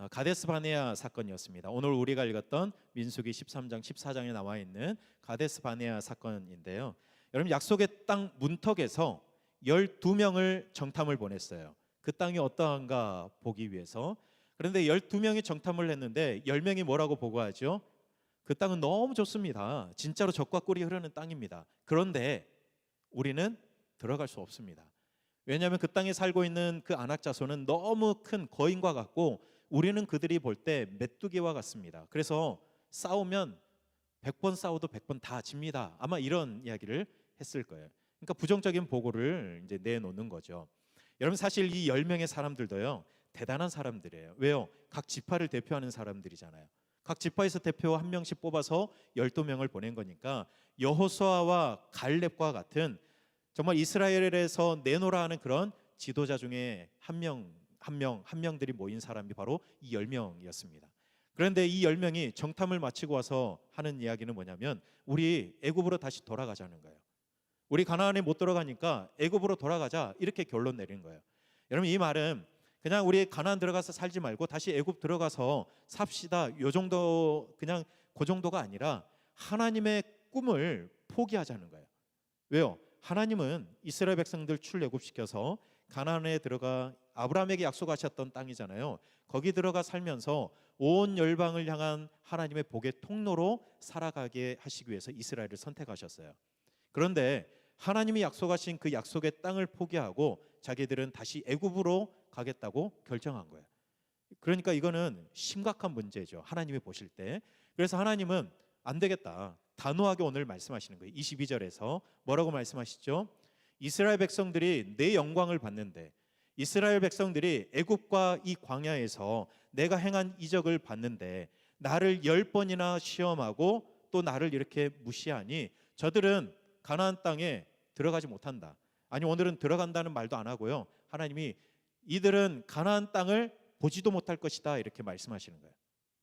가데스 바네아 사건이었습니다. 오늘 우리가 읽었던 민수기 13장 14장에 나와 있는 가데스 바네아 사건인데요. 여러분, 약속의 땅 문턱에서 12명을 정탐을 보냈어요. 그 땅이 어떠한가 보기 위해서. 그런데 12명이 정탐을 했는데 10명이 뭐라고 보고하죠? 그 땅은 너무 좋습니다. 진짜로 젖과 꿀이 흐르는 땅입니다. 그런데 우리는 들어갈 수 없습니다. 왜냐하면 그 땅에 살고 있는 그 안악 자손은 너무 큰 거인과 같고 우리는 그들이 볼 때 메뚜기와 같습니다. 그래서 싸우면 100번 싸워도 100번 다 집니다. 아마 이런 이야기를 했을 거예요. 그러니까 부정적인 보고를 이제 내놓는 거죠. 여러분, 사실 이 10명의 사람들도요, 대단한 사람들이에요. 왜요? 각 지파를 대표하는 사람들이잖아요. 각 지파에서 대표 한 명씩 뽑아서 12명을 보낸 거니까 여호수아와 갈렙과 같은 정말 이스라엘에서 내노라 하는 그런 지도자 중에 한 명들이 모인 사람이 바로 이 10명이었습니다. 그런데 이 10명이 정탐을 마치고 와서 하는 이야기는 뭐냐면 우리 애굽으로 다시 돌아가자는 거예요. 우리 가나안에 못 들어가니까 애굽으로 돌아가자, 이렇게 결론 내린 거예요. 여러분, 이 말은 그냥 우리 가나안 들어가서 살지 말고 다시 애굽 들어가서 삽시다, 요 정도, 그냥 그 정도가 아니라 하나님의 꿈을 포기하자는 거예요. 왜요? 하나님은 이스라엘 백성들 출애굽시켜서 가나안에 들어가 아브라함에게 약속하셨던 땅이잖아요. 거기 들어가 살면서 온 열방을 향한 하나님의 복의 통로로 살아가게 하시기 위해서 이스라엘을 선택하셨어요. 그런데 하나님이 약속하신 그 약속의 땅을 포기하고 자기들은 다시 애굽으로 가겠다고 결정한 거예요. 그러니까 이거는 심각한 문제죠, 하나님이 보실 때. 그래서 하나님은 안 되겠다, 단호하게 오늘 말씀하시는 거예요. 22절에서 뭐라고 말씀하시죠? 이스라엘 백성들이 내 영광을 봤는데, 이스라엘 백성들이 애굽과 이 광야에서 내가 행한 이적을 봤는데 나를 10번이나 시험하고 또 나를 이렇게 무시하니 저들은 가나안 땅에 들어가지 못한다. 아니, 오늘은 들어간다는 말도 안 하고요, 하나님이 이들은 가나안 땅을 보지도 못할 것이다, 이렇게 말씀하시는 거예요.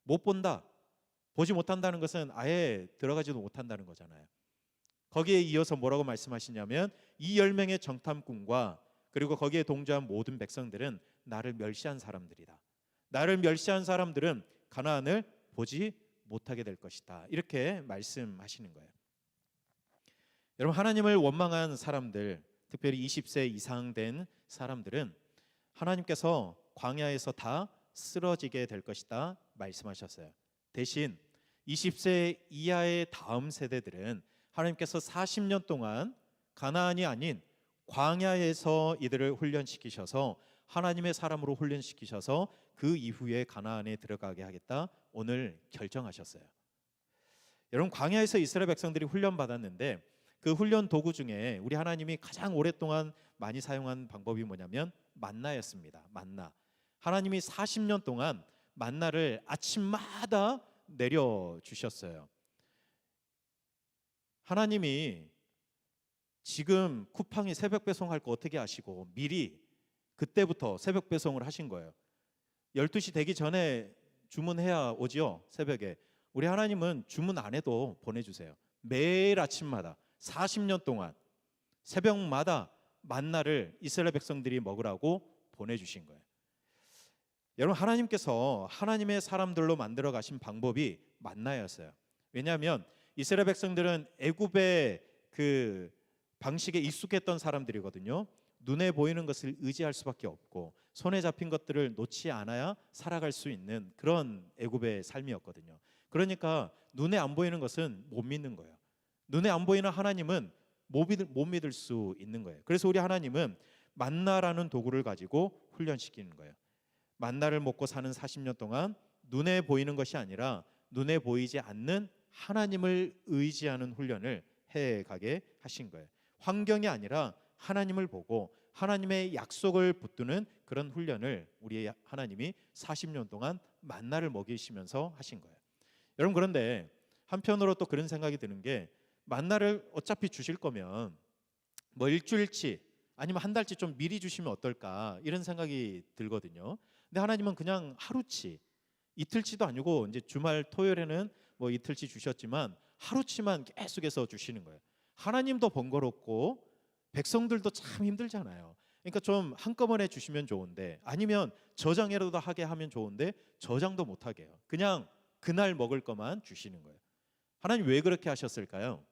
못 본다, 보지 못한다는 것은 아예 들어가지도 못한다는 거잖아요. 거기에 이어서 뭐라고 말씀하시냐면 이 10명의 정탐꾼과 그리고 거기에 동조한 모든 백성들은 나를 멸시한 사람들이다. 나를 멸시한 사람들은 가나안을 보지 못하게 될 것이다, 이렇게 말씀하시는 거예요. 여러분, 하나님을 원망한 사람들, 특별히 20세 이상 된 사람들은 하나님께서 광야에서 다 쓰러지게 될 것이다 말씀하셨어요. 대신 20세 이하의 다음 세대들은 하나님께서 40년 동안 가나안이 아닌 광야에서 이들을 훈련시키셔서 하나님의 사람으로 훈련시키셔서 그 이후에 가나안에 들어가게 하겠다, 오늘 결정하셨어요. 여러분, 광야에서 이스라엘 백성들이 훈련받았는데 그 훈련 도구 중에 우리 하나님이 가장 오랫동안 많이 사용한 방법이 뭐냐면 만나였습니다. 만나. 하나님이 40년 동안 만나를 아침마다 내려주셨어요. 하나님이 지금 쿠팡이 새벽 배송할 거 어떻게 아시고 미리 그때부터 새벽 배송을 하신 거예요. 12시 되기 전에 주문해야 오지요, 새벽에. 우리 하나님은 주문 안 해도 보내주세요. 매일 아침마다 40년 동안 새벽마다 만나를 이스라엘 백성들이 먹으라고 보내주신 거예요. 여러분, 하나님께서 하나님의 사람들로 만들어 가신 방법이 만나였어요. 왜냐하면 이스라엘 백성들은 애굽의 그 방식에 익숙했던 사람들이거든요. 눈에 보이는 것을 의지할 수밖에 없고 손에 잡힌 것들을 놓지 않아야 살아갈 수 있는 그런 애굽의 삶이었거든요. 그러니까 눈에 안 보이는 것은 못 믿는 거예요. 눈에 안 보이는 하나님은 못 믿을 수 있는 거예요. 그래서 우리 하나님은 만나라는 도구를 가지고 훈련시키는 거예요. 만나를 먹고 사는 40년 동안 눈에 보이는 것이 아니라 눈에 보이지 않는 하나님을 의지하는 훈련을 해가게 하신 거예요. 환경이 아니라 하나님을 보고 하나님의 약속을 붙드는 그런 훈련을 우리 하나님이 40년 동안 만나를 먹이시면서 하신 거예요. 여러분, 그런데 한편으로 또 그런 생각이 드는 게 만나를 어차피 주실 거면 뭐 일주일치 아니면 한 달치 좀 미리 주시면 어떨까, 이런 생각이 들거든요. 근데 하나님은 그냥 하루치, 이틀치도 아니고 이제 주말 토요일에는 뭐 이틀치 주셨지만 하루치만 계속해서 주시는 거예요. 하나님도 번거롭고 백성들도 참 힘들잖아요. 그러니까 좀 한꺼번에 주시면 좋은데, 아니면 저장이라도 하게 하면 좋은데 저장도 못 하게 해요. 그냥 그날 먹을 것만 주시는 거예요. 하나님 왜 그렇게 하셨을까요?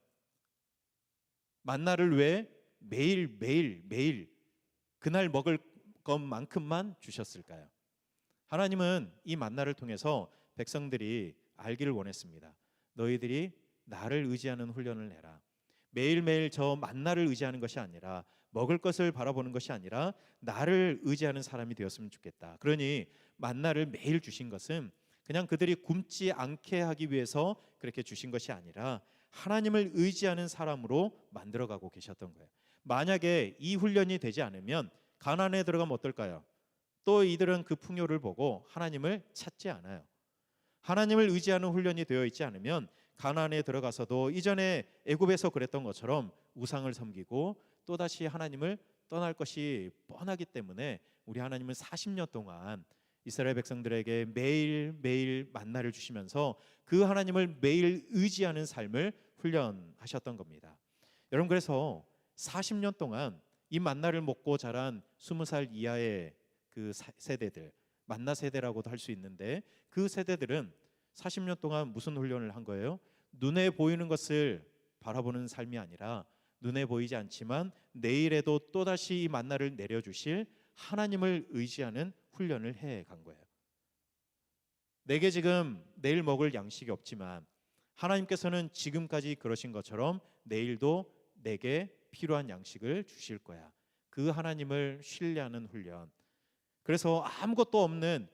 만나를 왜 매일 그날 먹을 것만큼만 주셨을까요? 하나님은 이 만나를 통해서 백성들이 알기를 원했습니다. 너희들이 나를 의지하는 훈련을 해라. 매일매일 저 만나를 의지하는 것이 아니라, 먹을 것을 바라보는 것이 아니라 나를 의지하는 사람이 되었으면 좋겠다. 그러니 만나를 매일 주신 것은 그냥 그들이 굶지 않게 하기 위해서 그렇게 주신 것이 아니라 하나님을 의지하는 사람으로 만들어가고 계셨던 거예요. 만약에 이 훈련이 되지 않으면 가나안에 들어가면 어떨까요? 또 이들은 그 풍요를 보고 하나님을 찾지 않아요. 하나님을 의지하는 훈련이 되어 있지 않으면 가나안에 들어가서도 이전에 애굽에서 그랬던 것처럼 우상을 섬기고 또다시 하나님을 떠날 것이 뻔하기 때문에 우리 하나님은 40년 동안 이스라엘 백성들에게 매일매일 만나를 주시면서 그 하나님을 매일 의지하는 삶을 훈련하셨던 겁니다. 여러분, 그래서 40년 동안 이 만나를 먹고 자란 20살 이하의 그 세대들, 만나 세대라고도 할 수 있는데, 그 세대들은 40년 동안 무슨 훈련을 한 거예요? 눈에 보이는 것을 바라보는 삶이 아니라 눈에 보이지 않지만 내일에도 또다시 이 만나를 내려주실 하나님을 의지하는 훈련을 해간 거예요. 내게 지금 내일 먹을 양식이 없지만 하나님께서는 지금까지 그러신 것처럼 내일도 내게 필요한 양식을 주실 거야. 그 하나님을 신뢰하는 훈련. 그래서 아무것도 없는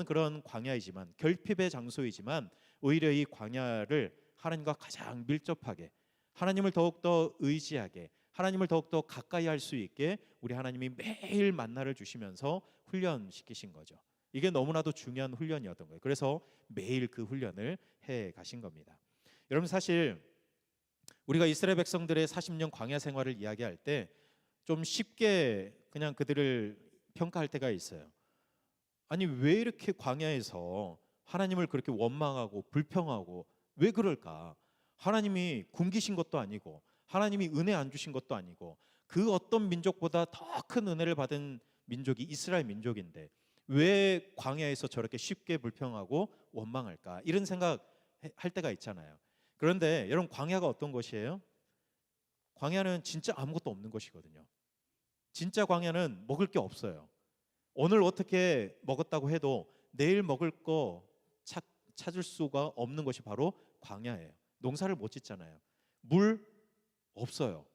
그런 광야이지만, 결핍의 장소이지만 오히려 이 광야를 하나님과 가장 밀접하게, 하나님을 더욱더 의지하게, 하나님을 더욱더 가까이 할 수 있게 우리 하나님이 매일 만나를 주시면서 훈련시키신 거죠. 이게 너무나도 중요한 훈련이었던 거예요. 그래서 매일 그 훈련을 해 가신 겁니다. 여러분, 사실 우리가 이스라엘 백성들의 40년 광야 생활을 이야기할 때 좀 쉽게 그냥 그들을 평가할 때가 있어요. 아니, 왜 이렇게 광야에서 하나님을 그렇게 원망하고 불평하고 왜 그럴까? 하나님이 굶기신 것도 아니고 하나님이 은혜 안 주신 것도 아니고 그 어떤 민족보다 더 큰 은혜를 받은 민족이 이스라엘 민족인데 왜 광야에서 저렇게 쉽게 불평하고 원망할까? 이런 생각 할 때가 있잖아요. 그런데 여러분, 광야가 어떤 것이에요? 광야는 진짜 아무것도 없는 것이거든요. 진짜 광야는 먹을 게 없어요. 오늘 어떻게 먹었다고 해도 내일 먹을 거 찾을 수가 없는 것이 바로 광야예요. 농사를 못 짓잖아요. 물 없어요.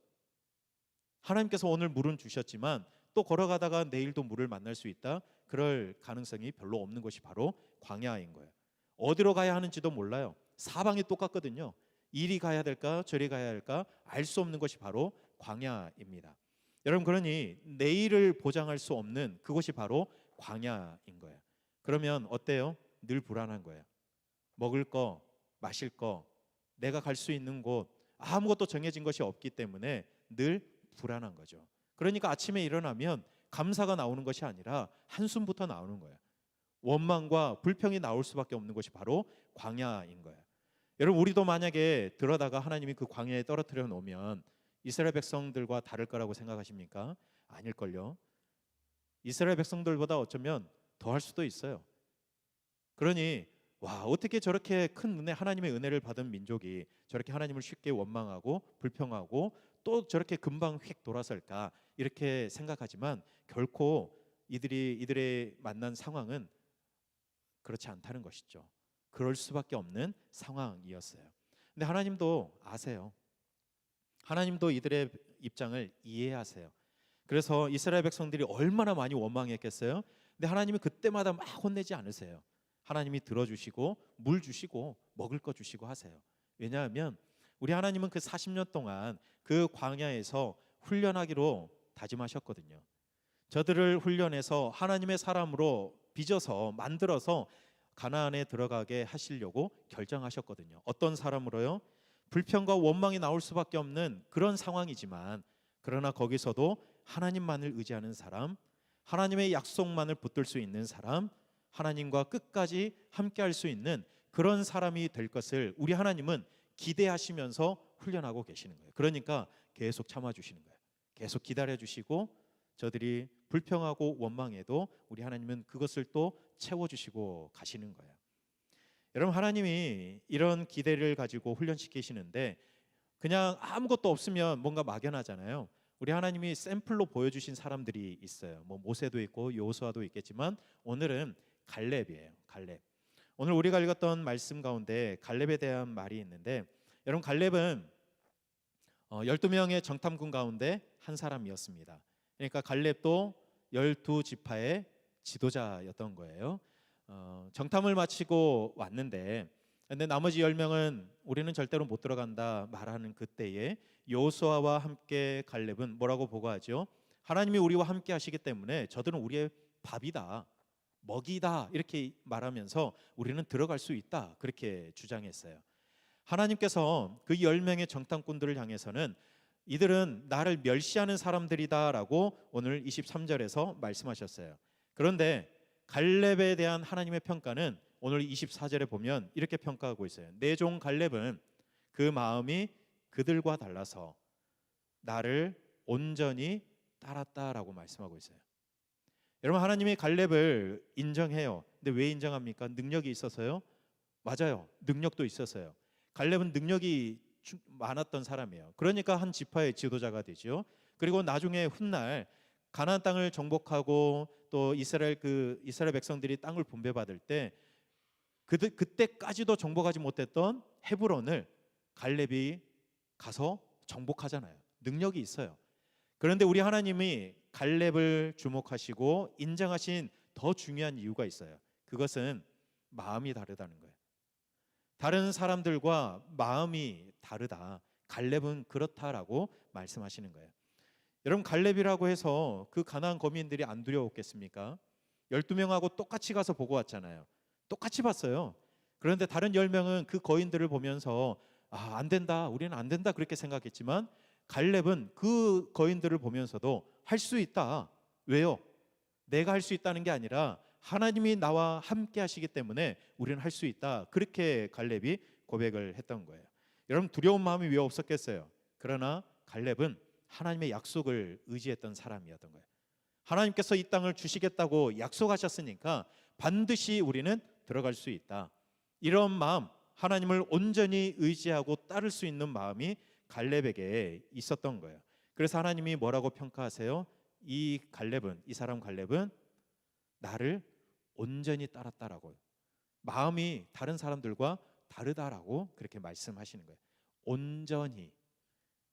하나님께서 오늘 물은 주셨지만 또 걸어가다가 내일도 물을 만날 수 있다. 그럴 가능성이 별로 없는 것이 바로 광야인 거예요. 어디로 가야 하는지도 몰라요. 사방이 똑같거든요. 이리 가야 될까 저리 가야 할까 알 수 없는 것이 바로 광야입니다. 여러분, 그러니 내일을 보장할 수 없는 그것이 바로 광야인 거예요. 그러면 어때요? 늘 불안한 거예요. 먹을 거, 마실 거, 내가 갈 수 있는 곳, 아무것도 정해진 것이 없기 때문에 늘 불안한 거죠. 그러니까 아침에 일어나면 감사가 나오는 것이 아니라 한숨부터 나오는 거예요. 원망과 불평이 나올 수밖에 없는 것이 바로 광야인 거예요. 여러분, 우리도 만약에 들어다가 하나님이 그 광야에 떨어뜨려 놓으면 이스라엘 백성들과 다를 거라고 생각하십니까? 아닐걸요. 이스라엘 백성들보다 어쩌면 더 할 수도 있어요. 그러니 와, 어떻게 저렇게 큰 은혜, 하나님의 은혜를 받은 민족이 저렇게 하나님을 쉽게 원망하고 불평하고 또 저렇게 금방 휙 돌아설까, 이렇게 생각하지만 결코 이들의 만난 상황은 그렇지 않다는 것이죠. 그럴 수밖에 없는 상황이었어요. 근데 하나님도 아세요. 하나님도 이들의 입장을 이해하세요. 그래서 이스라엘 백성들이 얼마나 많이 원망했겠어요. 근데 하나님이 그때마다 막 혼내지 않으세요. 하나님이 들어주시고 물 주시고 먹을 거 주시고 하세요. 왜냐하면 우리 하나님은 그 40년 동안 그 광야에서 훈련하기로 다짐하셨거든요. 저들을 훈련해서 하나님의 사람으로 빚어서 만들어서 가나안에 들어가게 하시려고 결정하셨거든요. 어떤 사람으로요? 불평과 원망이 나올 수밖에 없는 그런 상황이지만, 그러나 거기서도 하나님만을 의지하는 사람, 하나님의 약속만을 붙들 수 있는 사람, 하나님과 끝까지 함께할 수 있는 그런 사람이 될 것을 우리 하나님은 기대하시면서 훈련하고 계시는 거예요. 그러니까 계속 참아주시는 거예요. 계속 기다려주시고 저들이 불평하고 원망해도 우리 하나님은 그것을 또 채워주시고 가시는 거예요. 여러분, 하나님이 이런 기대를 가지고 훈련시키시는데 그냥 아무것도 없으면 뭔가 막연하잖아요. 우리 하나님이 샘플로 보여주신 사람들이 있어요. 뭐 모세도 있고 여호수아도 있겠지만 오늘은 갈렙이에요. 갈렙. 오늘 우리가 읽었던 말씀 가운데 갈렙에 대한 말이 있는데, 여러분, 갈렙은 12명의 정탐꾼 가운데 한 사람이었습니다. 그러니까 갈렙도 12지파의 지도자였던 거예요. 정탐을 마치고 왔는데, 근데 나머지 10명은 우리는 절대로 못 들어간다 말하는 그때에 여호수아와 함께 갈렙은 뭐라고 보고하죠? 하나님이 우리와 함께 하시기 때문에 저들은 우리의 밥이다, 먹이다, 이렇게 말하면서 우리는 들어갈 수 있다, 그렇게 주장했어요. 하나님께서 그 10명의 정탐꾼들을 향해서는 이들은 나를 멸시하는 사람들이다라고 오늘 23절에서 말씀하셨어요. 그런데 갈렙에 대한 하나님의 평가는 오늘 24절에 보면 이렇게 평가하고 있어요. 내 종 갈렙은 그 마음이 그들과 달라서 나를 온전히 따랐다라고 말씀하고 있어요. 여러분, 하나님이 갈렙을 인정해요. 근데 왜 인정합니까? 능력이 있어서요? 맞아요. 능력도 있었어요. 갈렙은 능력이 많았던 사람이에요. 그러니까 한 지파의 지도자가 되죠. 그리고 나중에 훗날 가나안 땅을 정복하고 또 이스라엘 백성들이 땅을 분배받을 때 그때까지도 정복하지 못했던 헤브론을 갈렙이 가서 정복하잖아요. 능력이 있어요. 그런데 우리 하나님이 갈렙을 주목하시고 인정하신 더 중요한 이유가 있어요. 그것은 마음이 다르다는 거예요. 다른 사람들과 마음이 다르다. 갈렙은 그렇다라고 말씀하시는 거예요. 여러분, 갈렙이라고 해서 그 가나안 거민들이 안 두려웠겠습니까? 12명하고 똑같이 가서 보고 왔잖아요. 똑같이 봤어요. 그런데 다른 10명은 그 거인들을 보면서 안 된다, 우리는 안 된다, 그렇게 생각했지만 갈렙은 그 거인들을 보면서도 할 수 있다. 왜요? 내가 할 수 있다는 게 아니라 하나님이 나와 함께 하시기 때문에 우리는 할 수 있다. 그렇게 갈렙이 고백을 했던 거예요. 여러분, 두려운 마음이 왜 없었겠어요? 그러나 갈렙은 하나님의 약속을 의지했던 사람이었던 거예요. 하나님께서 이 땅을 주시겠다고 약속하셨으니까 반드시 우리는 들어갈 수 있다. 이런 마음, 하나님을 온전히 의지하고 따를 수 있는 마음이 갈렙에게 있었던 거예요. 그래서 하나님이 뭐라고 평가하세요? 이 사람 갈렙은 나를 온전히 따랐다라고요. 마음이 다른 사람들과 다르다라고 그렇게 말씀하시는 거예요. 온전히,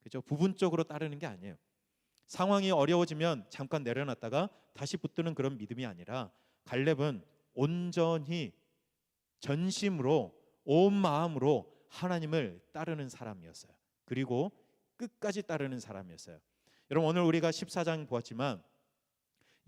그죠? 부분적으로 따르는 게 아니에요. 상황이 어려워지면 잠깐 내려놨다가 다시 붙드는 그런 믿음이 아니라 갈렙은 온전히 전심으로 온 마음으로 하나님을 따르는 사람이었어요. 그리고 끝까지 따르는 사람이었어요. 여러분, 오늘 우리가 14장 보았지만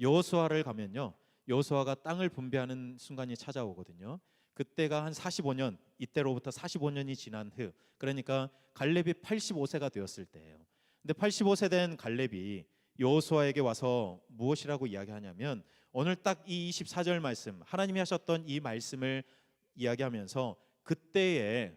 여호수아를 가면요, 여호수아가 땅을 분배하는 순간이 찾아오거든요. 그때가 한 45년, 이때로부터 45년이 지난 후, 그러니까 갈렙이 85세가 되었을 때예요. 근데 85세 된 갈렙이 여호수아에게 와서 무엇이라고 이야기하냐면, 오늘 딱 이 24절 말씀, 하나님이 하셨던 이 말씀을 이야기하면서 그때에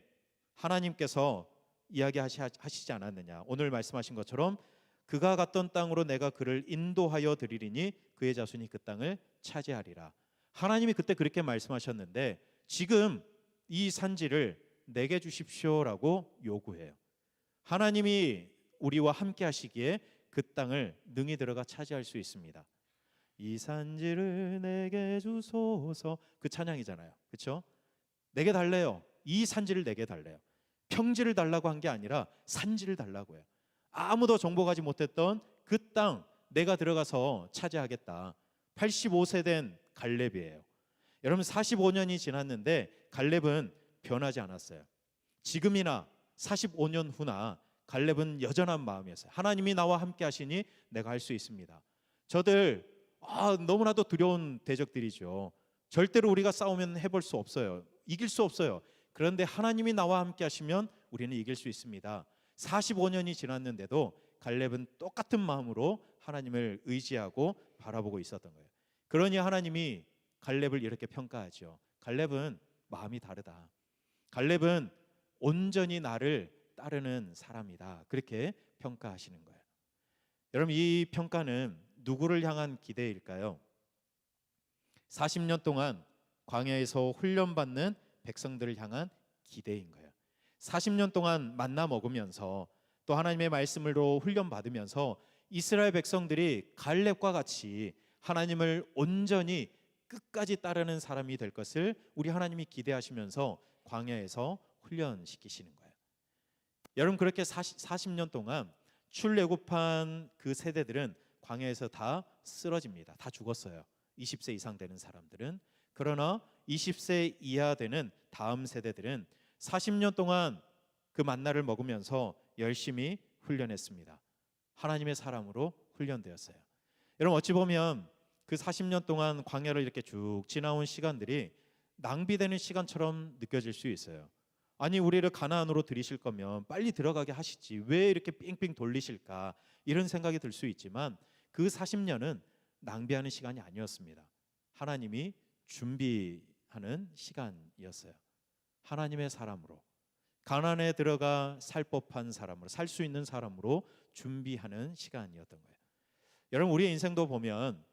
하나님께서 이야기하시지 않았느냐. 오늘 말씀하신 것처럼 그가 갔던 땅으로 내가 그를 인도하여 드리리니 그의 자손이 그 땅을 차지하리라. 하나님이 그때 그렇게 말씀하셨는데 지금 이 산지를 내게 주십시오라고 요구해요. 하나님이 우리와 함께 하시기에 그 땅을 능히 들어가 차지할 수 있습니다. 이 산지를 내게 주소서, 그 찬양이잖아요. 그렇죠? 내게 달래요. 이 산지를 내게 달래요. 평지를 달라고 한 게 아니라 산지를 달라고 해요. 아무도 정복하지 못했던 그 땅 내가 들어가서 차지하겠다. 85세 된 갈렙이에요. 여러분, 45년이 지났는데 갈렙은 변하지 않았어요. 지금이나 45년 후나 갈렙은 여전한 마음이었어요. 하나님이 나와 함께 하시니 내가 할 수 있습니다. 저들 너무나도 두려운 대적들이죠. 절대로 우리가 싸우면 해볼 수 없어요. 이길 수 없어요. 그런데 하나님이 나와 함께 하시면 우리는 이길 수 있습니다. 45년이 지났는데도 갈렙은 똑같은 마음으로 하나님을 의지하고 바라보고 있었던 거예요. 그러니 하나님이 갈렙을 이렇게 평가하죠. 갈렙은 마음이 다르다. 갈렙은 온전히 나를 따르는 사람이다. 그렇게 평가하시는 거예요. 여러분, 이 평가는 누구를 향한 기대일까요? 40년 동안 광야에서 훈련받는 백성들을 향한 기대인 거예요. 40년 동안 만나 먹으면서 또 하나님의 말씀으로 훈련받으면서 이스라엘 백성들이 갈렙과 같이 하나님을 온전히 끝까지 따르는 사람이 될 것을 우리 하나님이 기대하시면서 광야에서 훈련시키시는 거예요. 여러분, 그렇게 40년 동안 출애굽한 그 세대들은 광야에서 다 쓰러집니다. 다 죽었어요. 20세 이상 되는 사람들은. 그러나 20세 이하 되는 다음 세대들은 40년 동안 그 만나를 먹으면서 열심히 훈련했습니다. 하나님의 사람으로 훈련되었어요. 여러분, 어찌 보면 그 40년 동안 광야를 이렇게 쭉 지나온 시간들이 낭비되는 시간처럼 느껴질 수 있어요. 아니, 우리를 가나안으로 들이실 거면 빨리 들어가게 하시지, 왜 이렇게 삥삥 돌리실까, 이런 생각이 들 수 있지만 그 40년은 낭비하는 시간이 아니었습니다. 하나님이 준비하는 시간이었어요. 하나님의 사람으로, 가나안에 들어가 살 법한 사람으로, 살 수 있는 사람으로 준비하는 시간이었던 거예요. 여러분, 우리의 인생도 보면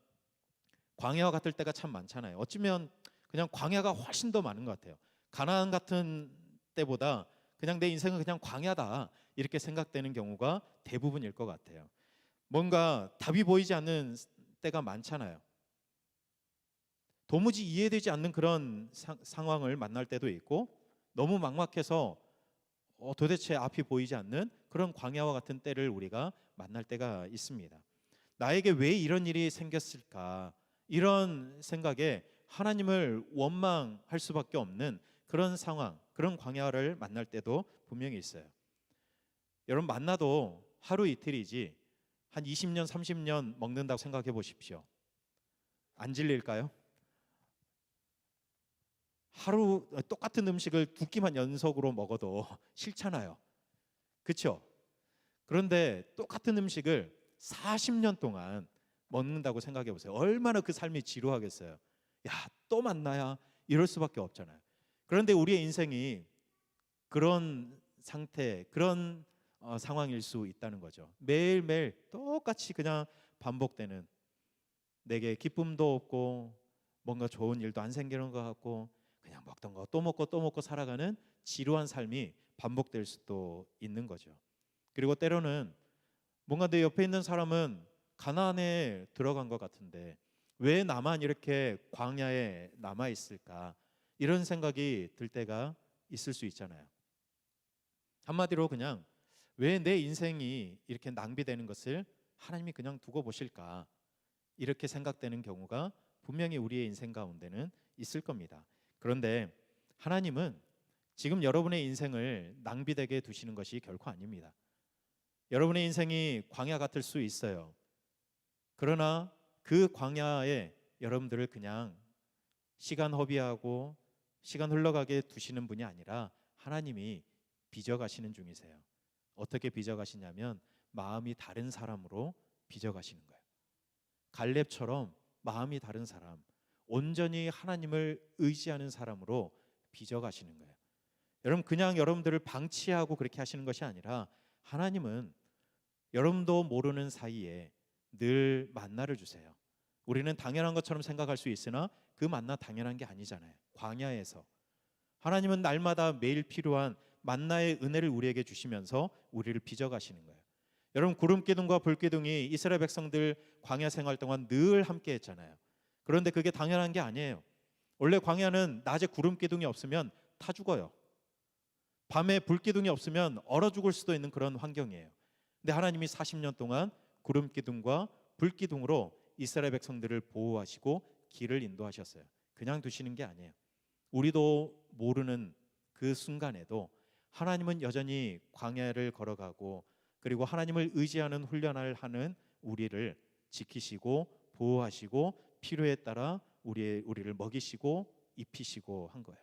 광야와 같을 때가 참 많잖아요. 어쩌면 그냥 광야가 훨씬 더 많은 것 같아요. 가나안 같은 때보다 그냥 내 인생은 그냥 광야다, 이렇게 생각되는 경우가 대부분일 것 같아요. 뭔가 답이 보이지 않는 때가 많잖아요. 도무지 이해되지 않는 그런 상황을 만날 때도 있고, 너무 막막해서 도대체 앞이 보이지 않는 그런 광야와 같은 때를 우리가 만날 때가 있습니다. 나에게 왜 이런 일이 생겼을까, 이런 생각에 하나님을 원망할 수밖에 없는 그런 상황, 그런 광야를 만날 때도 분명히 있어요. 여러분, 만나도 하루 이틀이지 한 20년 30년 먹는다고 생각해 보십시오. 안 질릴까요? 하루 똑같은 음식을 2끼만 연속으로 먹어도 싫잖아요. 그렇죠? 그런데 똑같은 음식을 40년 동안 먹는다고 생각해 보세요. 얼마나 그 삶이 지루하겠어요. 야, 또 만나야, 이럴 수밖에 없잖아요. 그런데 우리의 인생이 그런 상태, 그런 상황일 수 있다는 거죠. 매일매일 똑같이 그냥 반복되는, 내게 기쁨도 없고 뭔가 좋은 일도 안 생기는 것 같고 그냥 먹던 거 또 먹고 또 먹고 살아가는 지루한 삶이 반복될 수도 있는 거죠. 그리고 때로는 뭔가 내 옆에 있는 사람은 가나안에 들어간 것 같은데 왜 나만 이렇게 광야에 남아 있을까, 이런 생각이 들 때가 있을 수 있잖아요. 한마디로 그냥 왜 내 인생이 이렇게 낭비되는 것을 하나님이 그냥 두고 보실까, 이렇게 생각되는 경우가 분명히 우리의 인생 가운데는 있을 겁니다. 그런데 하나님은 지금 여러분의 인생을 낭비되게 두시는 것이 결코 아닙니다. 여러분의 인생이 광야 같을 수 있어요. 그러나 그 광야에 여러분들을 그냥 시간 허비하고 시간 흘러가게 두시는 분이 아니라 하나님이 빚어가시는 중이세요. 어떻게 빚어가시냐면 마음이 다른 사람으로 빚어가시는 거예요. 갈렙처럼 마음이 다른 사람, 온전히 하나님을 의지하는 사람으로 빚어가시는 거예요. 여러분, 그냥 여러분들을 방치하고 그렇게 하시는 것이 아니라 하나님은 여러분도 모르는 사이에 늘 만나를 주세요. 우리는 당연한 것처럼 생각할 수 있으나 그 만나 당연한 게 아니잖아요. 광야에서 하나님은 날마다 매일 필요한 만나의 은혜를 우리에게 주시면서 우리를 빚어가시는 거예요. 여러분, 구름기둥과 불기둥이 이스라엘 백성들 광야 생활 동안 늘 함께 했잖아요. 그런데 그게 당연한 게 아니에요. 원래 광야는 낮에 구름기둥이 없으면 타 죽어요. 밤에 불기둥이 없으면 얼어 죽을 수도 있는 그런 환경이에요. 근데 하나님이 40년 동안 구름기둥과 불기둥으로 이스라엘 백성들을 보호하시고 길을 인도하셨어요. 그냥 두시는 게 아니에요. 우리도 모르는 그 순간에도 하나님은 여전히 광야를 걸어가고, 그리고 하나님을 의지하는 훈련을 하는 우리를 지키시고 보호하시고 필요에 따라 우리를 먹이시고 입히시고 한 거예요.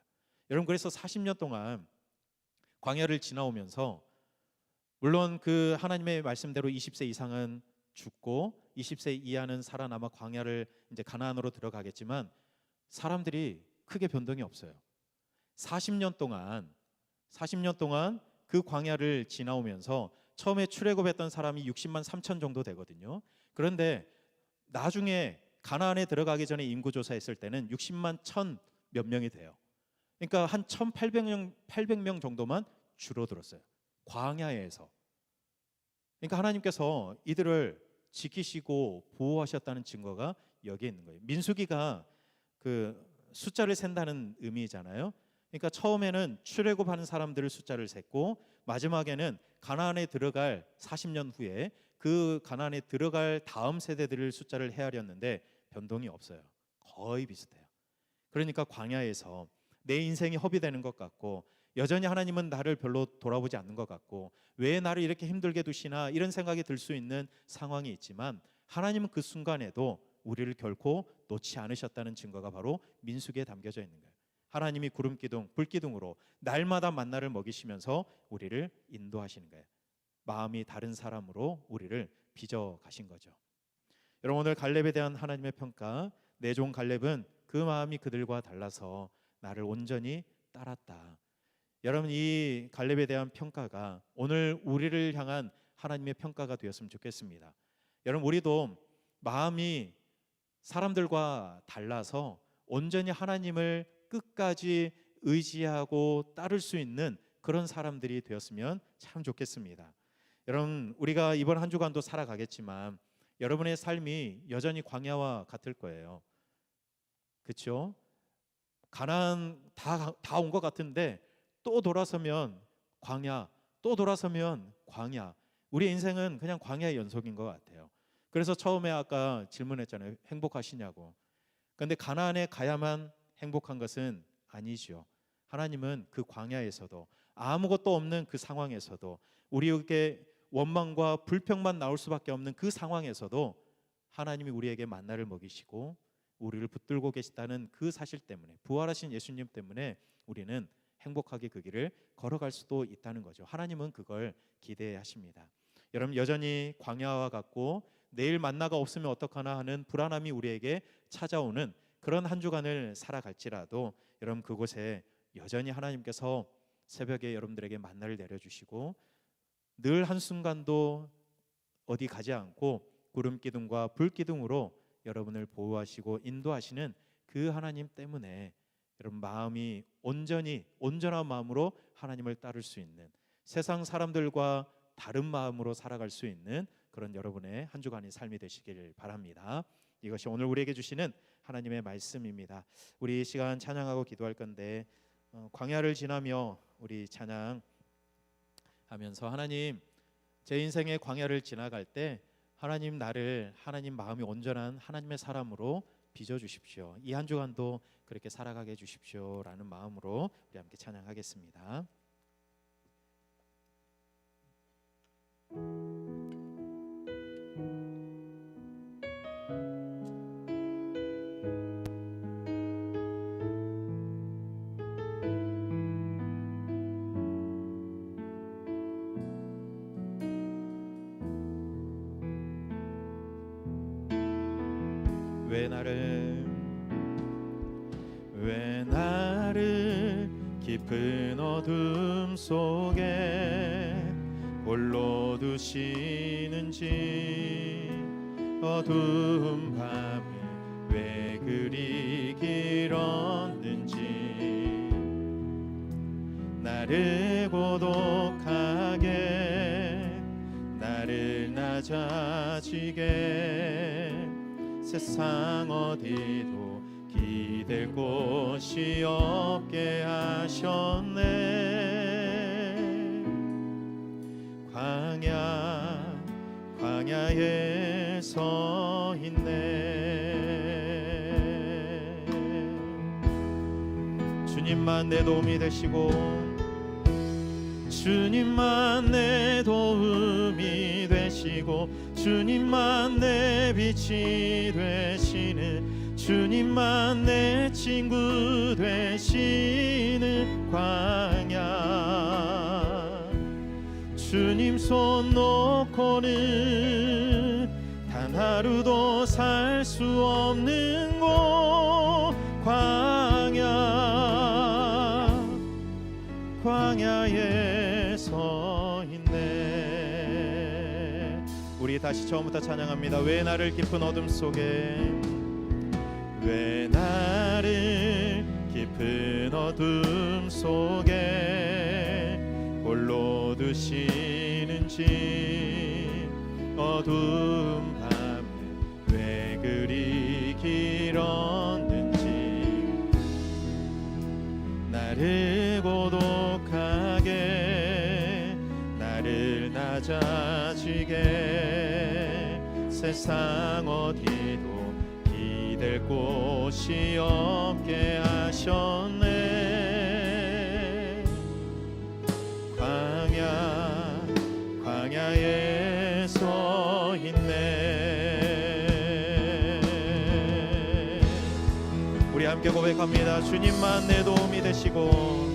여러분, 그래서 40년 동안 광야를 지나오면서 물론 그 하나님의 말씀대로 20세 이상은 죽고 20세 이하는 살아남아 광야를 이제 가나안으로 들어가겠지만 사람들이 크게 변동이 없어요. 40년 동안 그 광야를 지나오면서 처음에 출애굽했던 사람이 60만 3천 정도 되거든요. 그런데 나중에 가나안에 들어가기 전에 인구 조사했을 때는 60만 1천 몇 명이 돼요. 그러니까 한 1,800명 정도만 줄어들었어요. 광야에서. 그러니까 하나님께서 이들을 지키시고 보호하셨다는 증거가 여기에 있는 거예요. 민수기가 그 숫자를 센다는 의미잖아요. 그러니까 처음에는 출애굽하는 사람들을 숫자를 셌고 마지막에는 가나안에 들어갈 40년 후에 그 가나안에 들어갈 다음 세대들을 숫자를 헤아렸는데 변동이 없어요. 거의 비슷해요. 그러니까 광야에서 내 인생이 허비되는 것 같고 여전히 하나님은 나를 별로 돌아보지 않는 것 같고 왜 나를 이렇게 힘들게 두시나 이런 생각이 들 수 있는 상황이 있지만 하나님은 그 순간에도 우리를 결코 놓지 않으셨다는 증거가 바로 민수기에 담겨져 있는 거예요. 하나님이 구름 기둥, 불 기둥으로 날마다 만나를 먹이시면서 우리를 인도하시는 거예요. 마음이 다른 사람으로 우리를 빚어 가신 거죠. 여러분 오늘 갈렙에 대한 하나님의 평가, 내 종 갈렙은 그 마음이 그들과 달라서 나를 온전히 따랐다. 여러분 이 갈렙에 대한 평가가 오늘 우리를 향한 하나님의 평가가 되었으면 좋겠습니다. 여러분 우리도 마음이 사람들과 달라서 온전히 하나님을 끝까지 의지하고 따를 수 있는 그런 사람들이 되었으면 참 좋겠습니다. 여러분 우리가 이번 한 주간도 살아가겠지만 여러분의 삶이 여전히 광야와 같을 거예요. 그렇죠? 가나안 다 온 것 같은데 또 돌아서면 광야, 또 돌아서면 광야. 우리 인생은 그냥 광야의 연속인 것 같아요. 그래서 처음에 아까 질문했잖아요. 행복하시냐고. 그런데 가나안에 가야만 행복한 것은 아니죠. 하나님은 그 광야에서도 아무것도 없는 그 상황에서도 우리에게 원망과 불평만 나올 수밖에 없는 그 상황에서도 하나님이 우리에게 만나를 먹이시고 우리를 붙들고 계시다는 그 사실 때문에 부활하신 예수님 때문에 우리는 행복하게 그 길을 걸어갈 수도 있다는 거죠. 하나님은 그걸 기대하십니다. 여러분 여전히 광야와 같고 내일 만나가 없으면 어떡하나 하는 불안함이 우리에게 찾아오는 그런 한 주간을 살아갈지라도 여러분 그곳에 여전히 하나님께서 새벽에 여러분들에게 만나를 내려주시고 늘 한순간도 어디 가지 않고 구름 기둥과 불 기둥으로 여러분을 보호하시고 인도하시는 그 하나님 때문에 여러분 마음이 온전한 마음으로 하나님을 따를 수 있는 세상 사람들과 다른 마음으로 살아갈 수 있는 그런 여러분의 한 주간의 삶이 되시길 바랍니다. 이것이 오늘 우리에게 주시는 하나님의 말씀입니다. 우리 이 시간 찬양하고 기도할 건데 광야를 지나며 우리 찬양하면서 하나님 제 인생의 광야를 지나갈 때 하나님 나를 하나님 마음이 온전한 하나님의 사람으로 빚어주십시오. 이 한 주간도 그렇게 살아가게 해주십시오 라는 마음으로 우리 함께 찬양하겠습니다. 왜 나를 깊은 어둠 속에 홀로 두시는지 어두운 밤에 왜 그리 길었는지 나를 고독하게 나를 낮아지게 세상 어디도 기댈 곳이 없게 하셨네. 광야에 서 있네. 주님만 내 도움이 되시고 주님만 내 도움이 되시고 주님만 내 빛이 되시는 주님만 내 친구 되시는 광야 주님 손 놓고는 단 하루도 살 수 없는 곳 광야에 서 우리 다시 처음부터 찬양합니다. 왜 나를 깊은 어둠 속에, 왜 나를 깊은 어둠 속에 홀로 두시는지, 어두운 밤에 왜 그리 길었는지, 나를 고독하게, 나를 낮아지게, 세상 어디도 기댈 곳이 없게 하셨네. 광야에 서 있네. 우리 함께 고백합니다. 주님만 내 도움이 되시고,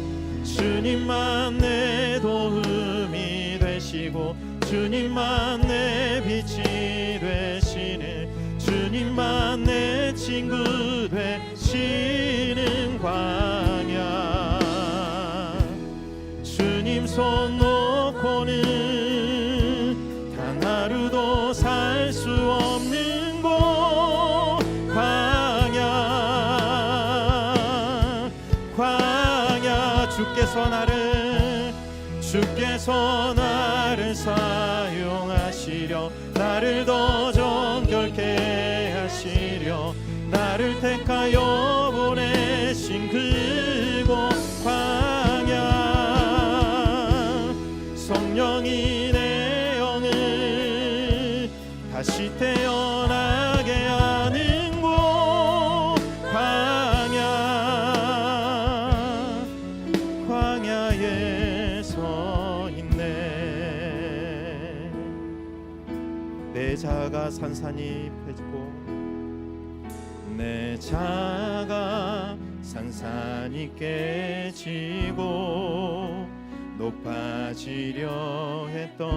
주님만 내 도움이 되시고, 주님만 내 빛이 되시는, 주님만 내 친구 되시는 광야. 주님 손 놓고는 단 하루도 살 수 없는 곳, 광야. 주께서 나를 사용하시려, 나를 더 정결케 하시려, 나를 택하여 보내신 그곳 광야. 성령이 내 영을 다시 태어나게 하는 곳 광야에 서 있네. 내 자가 산산이 펴지고, 내 자가 산산이 깨지고, 높아지려 했던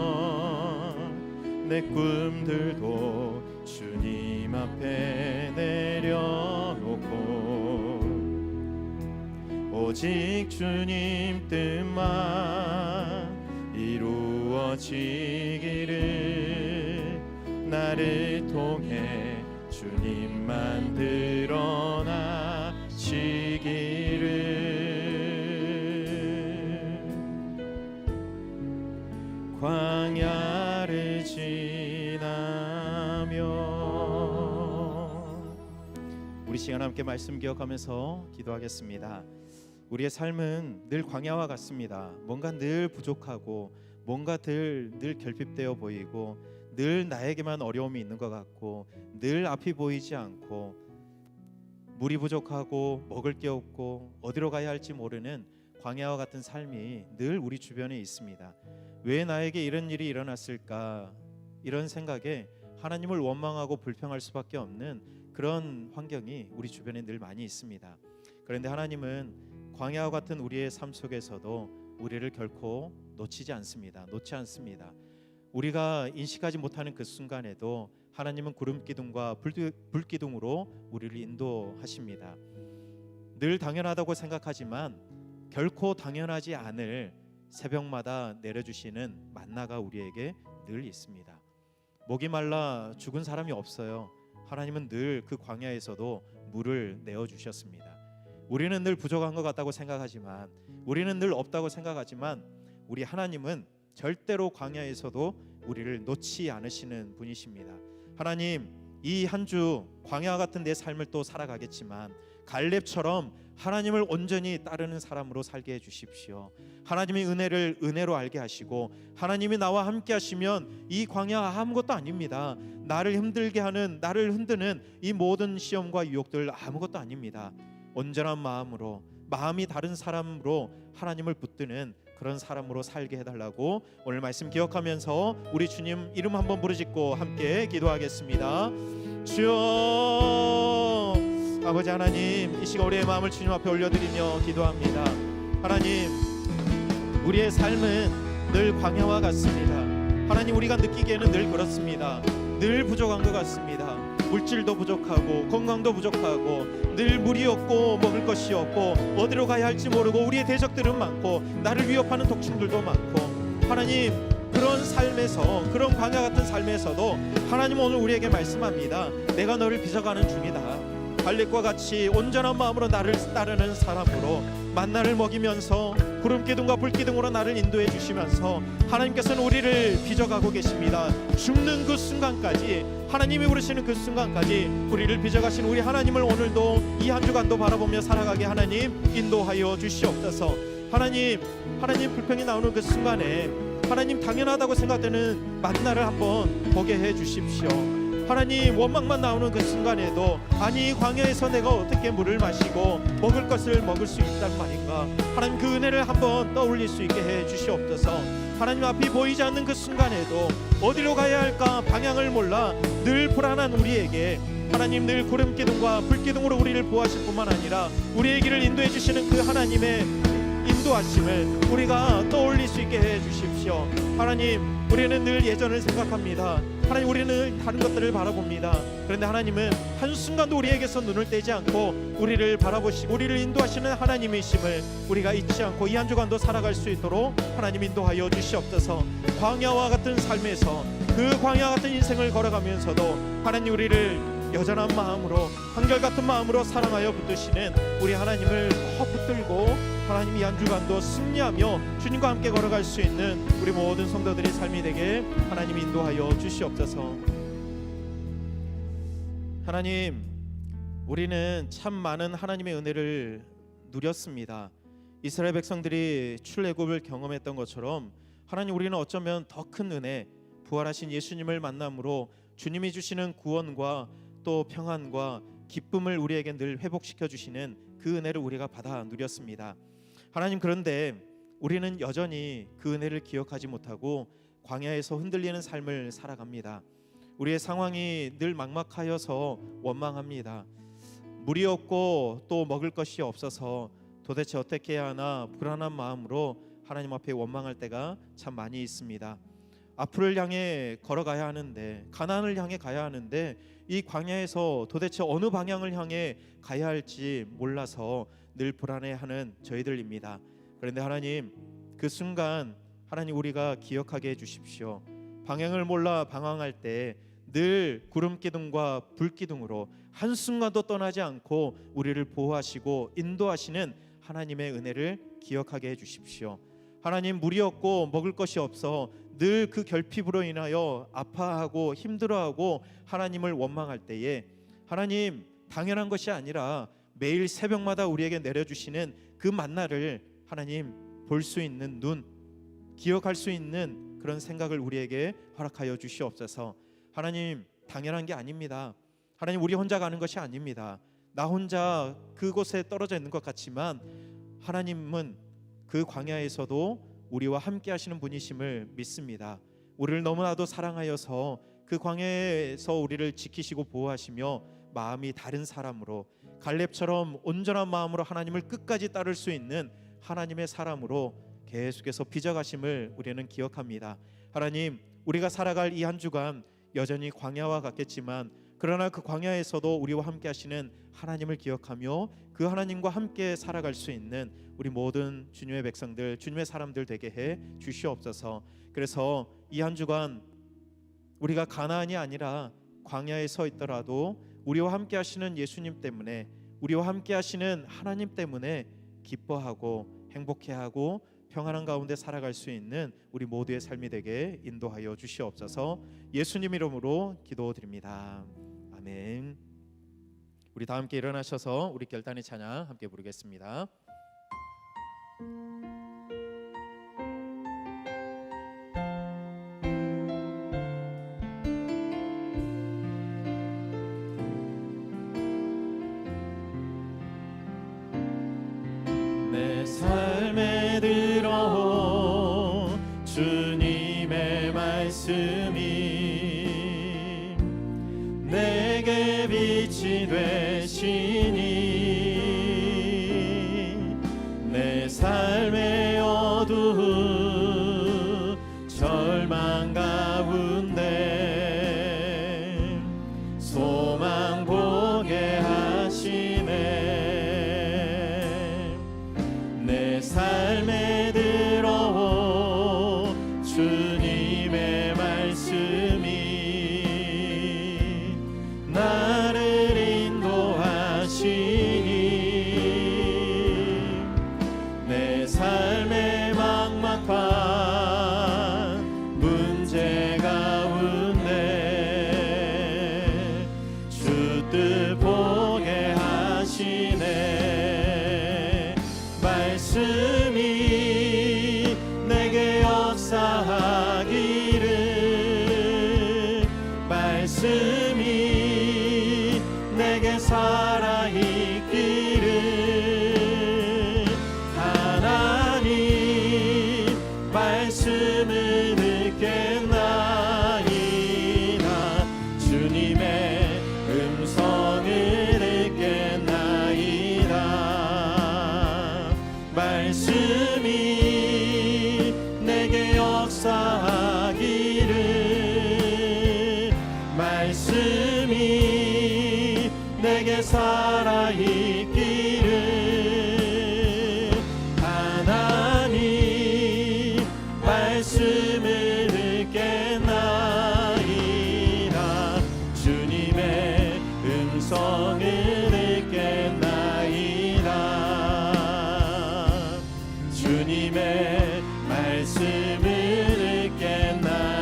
내 꿈들도 주님 앞에 내려놓고, 오직 주님 뜻만 이루어지기를, 나를 통해 주님만 드러나시기를. 광야를 지나며. 우리 시간 함께 말씀 기억하면서 기도하겠습니다. 우리의 삶은 늘 광야와 같습니다. 뭔가 늘 부족하고, 뭔가 늘 결핍되어 보이고, 늘 나에게만 어려움이 있는 것 같고, 늘 앞이 보이지 않고, 물이 부족하고 먹을 게 없고 어디로 가야 할지 모르는 광야와 같은 삶이 늘 우리 주변에 있습니다. 왜 나에게 이런 일이 일어났을까? 이런 생각에 하나님을 원망하고 불평할 수밖에 없는 그런 환경이 우리 주변에 늘 많이 있습니다. 그런데 하나님은 광야와 같은 우리의 삶 속에서도 우리를 결코 놓지 않습니다. 우리가 인식하지 못하는 그 순간에도 하나님은 구름 기둥과 불 기둥으로 우리를 인도하십니다. 늘 당연하다고 생각하지만 결코 당연하지 않을 새벽마다 내려주시는 만나가 우리에게 늘 있습니다. 목이 말라 죽은 사람이 없어요. 하나님은 늘 그 광야에서도 물을 내어주셨습니다. 우리는 늘 부족한 것 같다고 생각하지만, 우리는 늘 없다고 생각하지만, 우리 하나님은 절대로 광야에서도 우리를 놓지 않으시는 분이십니다. 하나님, 이 한 주 광야 같은 내 삶을 또 살아가겠지만 갈렙처럼 하나님을 온전히 따르는 사람으로 살게 해주십시오. 하나님의 은혜를 은혜로 알게 하시고, 하나님이 나와 함께 하시면 이 광야 아무것도 아닙니다. 나를 힘들게 하는, 나를 흔드는 이 모든 시험과 유혹들 아무것도 아닙니다. 온전한 마음으로, 마음이 다른 사람으로 하나님을 붙드는 그런 사람으로 살게 해달라고 오늘 말씀 기억하면서 우리 주님 이름 한번 부르짖고 함께 기도하겠습니다. 주여, 아버지 하나님, 이 시간 우리의 마음을 주님 앞에 올려드리며 기도합니다. 하나님, 우리의 삶은 늘 광야와 같습니다. 하나님, 우리가 느끼기에는 늘 그렇습니다. 늘 부족한 것 같습니다. 물질도 부족하고 건강도 부족하고 늘 물이 없고 먹을 것이 없고 어디로 가야 할지 모르고 우리의 대적들은 많고 나를 위협하는 독충들도 많고, 하나님, 그런 삶에서, 그런 광야 같은 삶에서도 하나님 오늘 우리에게 말씀합니다. 내가 너를 빚어가는 중이다. 갈렙과 같이 온전한 마음으로 나를 따르는 사람으로 만나를 먹이면서 구름 기둥과 불 기둥으로 나를 인도해 주시면서 하나님께서는 우리를 빚어가고 계십니다. 죽는 그 순간까지, 하나님이 부르시는 그 순간까지 우리를 빚어가신 우리 하나님을 오늘도 이 한 주간도 바라보며 살아가게 하나님 인도하여 주시옵소서. 하나님 불평이 나오는 그 순간에 하나님 당연하다고 생각되는 만나를 한번 보게 해 주십시오. 하나님 원망만 나오는 그 순간에도 아니 광야에서 내가 어떻게 물을 마시고 먹을 것을 먹을 수 있단 말인가, 하나님 그 은혜를 한번 떠올릴 수 있게 해 주시옵소서. 하나님 앞이 보이지 않는 그 순간에도 어디로 가야 할까 방향을 몰라 늘 불안한 우리에게 하나님 늘 구름 기둥과 불 기둥으로 우리를 보호하실 뿐만 아니라 우리의 길을 인도해 주시는 그 하나님의 인도하심을 우리가 떠올릴 수 있게 해 주십시오. 하나님 우리는 늘 예전을 생각합니다. 하나님 우리는 다른 것들을 바라봅니다. 그런데 하나님은 한순간도 우리에게서 눈을 떼지 않고 우리를 바라보시고 우리를 인도하시는 하나님이심을 우리가 잊지 않고 이 한 주간도 살아갈 수 있도록 하나님 인도하여 주시옵소서. 광야와 같은 삶에서 그 광야 같은 인생을 걸어가면서도 하나님 우리를 여전한 마음으로 한결같은 마음으로 사랑하여 붙드시는 우리 하나님을 더 붙들고 하나님 이 한 주간도 승리하며 주님과 함께 걸어갈 수 있는 우리 모든 성도들의 삶이 되게 하나님 인도하여 주시옵소서. 하나님 우리는 참 많은 하나님의 은혜를 누렸습니다. 이스라엘 백성들이 출애굽을 경험했던 것처럼 하나님 우리는 어쩌면 더 큰 은혜, 부활하신 예수님을 만남으로 주님이 주시는 구원과 또 평안과 기쁨을 우리에게 늘 회복시켜 주시는 그 은혜를 우리가 받아 누렸습니다. 하나님 그런데 우리는 여전히 그 은혜를 기억하지 못하고 광야에서 흔들리는 삶을 살아갑니다. 우리의 상황이 늘 막막하여서 원망합니다. 물이 없고 또 먹을 것이 없어서 도대체 어떻게 해야 하나 불안한 마음으로 하나님 앞에 원망할 때가 참 많이 있습니다. 앞을 향해 걸어가야 하는데, 가나안을 향해 가야 하는데 이 광야에서 도대체 어느 방향을 향해 가야 할지 몰라서 늘 불안해하는 저희들입니다. 그런데 하나님 그 순간 하나님 우리가 기억하게 해주십시오. 방향을 몰라 방황할 때 늘 구름 기둥과 불 기둥으로 한순간도 떠나지 않고 우리를 보호하시고 인도하시는 하나님의 은혜를 기억하게 해주십시오. 하나님 물이 없고 먹을 것이 없어 늘 그 결핍으로 인하여 아파하고 힘들어하고 하나님을 원망할 때에 하나님 당연한 것이 아니라 매일 새벽마다 우리에게 내려주시는 그 만나를 하나님 볼 수 있는 눈, 기억할 수 있는 그런 생각을 우리에게 허락하여 주시옵소서. 하나님 당연한 게 아닙니다. 하나님 우리 혼자 가는 것이 아닙니다. 나 혼자 그곳에 떨어져 있는 것 같지만 하나님은 그 광야에서도 우리와 함께 하시는 분이심을 믿습니다. 우리를 너무나도 사랑하여서 그 광야에서 우리를 지키시고 보호하시며 마음이 다른 사람으로 갈렙처럼 온전한 마음으로 하나님을 끝까지 따를 수 있는 하나님의 사람으로 계속해서 빚어가심을 우리는 기억합니다. 하나님 우리가 살아갈 이 한 주간 여전히 광야와 같겠지만 그러나 그 광야에서도 우리와 함께 하시는 하나님을 기억하며 그 하나님과 함께 살아갈 수 있는 우리 모든 주님의 백성들, 주님의 사람들 되게 해 주시옵소서. 그래서 이 한 주간 우리가 가나안이 아니라 광야에 서 있더라도 우리와 함께 하시는 예수님 때문에, 우리와 함께 하시는 하나님 때문에 기뻐하고 행복해하고 평안한 가운데 살아갈 수 있는 우리 모두의 삶이 되게 인도하여 주시옵소서. 예수님 이름으로 기도드립니다. 아멘. 우리 다 함께 일어나셔서 우리 결단의 찬양 함께 부르겠습니다. 내 삶에 들어온 주님의 말씀이 내게 빛이 되시니 내 삶의 어두운 절망 가운데 소망 보게 하시네. 내 삶에 들어온 주님 말씀이 내게 살아있기를 하나님 말씀을 듣겠나이다 주님의 음성을 듣겠나이다 말씀이 내게 역사하기를 말씀이 내게 살아있기를 하나님 말씀을 듣겠나이다 주님의 음성을 듣겠나이다 주님의 말씀을 듣겠나이다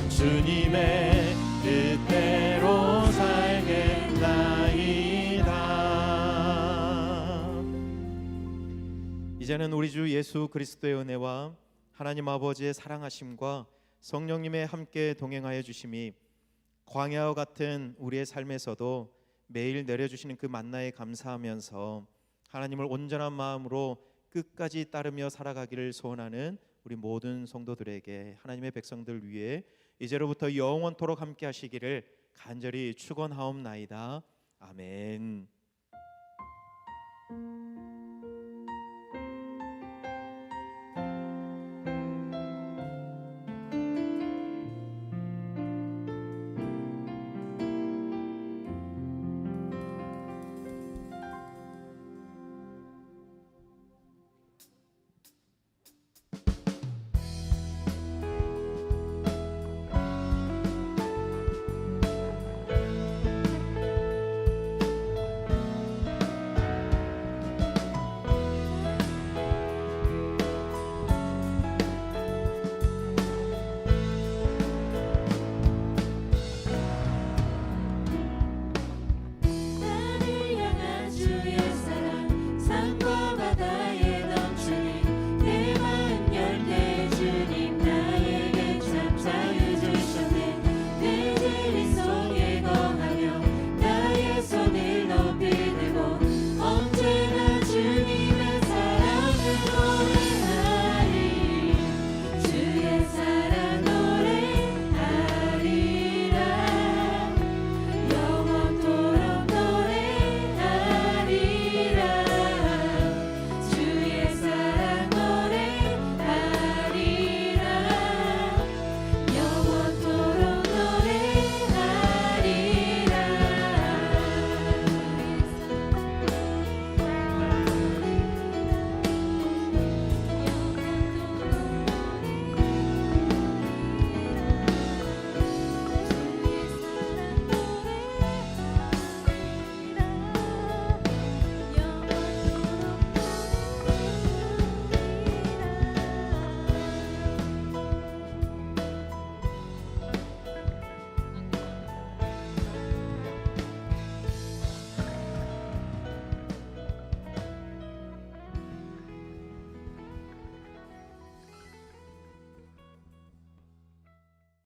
주님의 뜻대로 살겠나이다. 이제는 우리 주 예수 그리스도의 은혜와 하나님 아버지의 사랑하심과 성령님의 함께 동행하여 주심이 광야와 같은 우리의 삶에서도 매일 내려주시는 그 만나에 감사하면서 하나님을 온전한 마음으로 끝까지 따르며 살아가기를 소원하는 우리 모든 성도들에게 하나님의 백성들 위해 이제로부터 영원토록 함께 하시기를 간절히 축원하옵나이다. 아멘.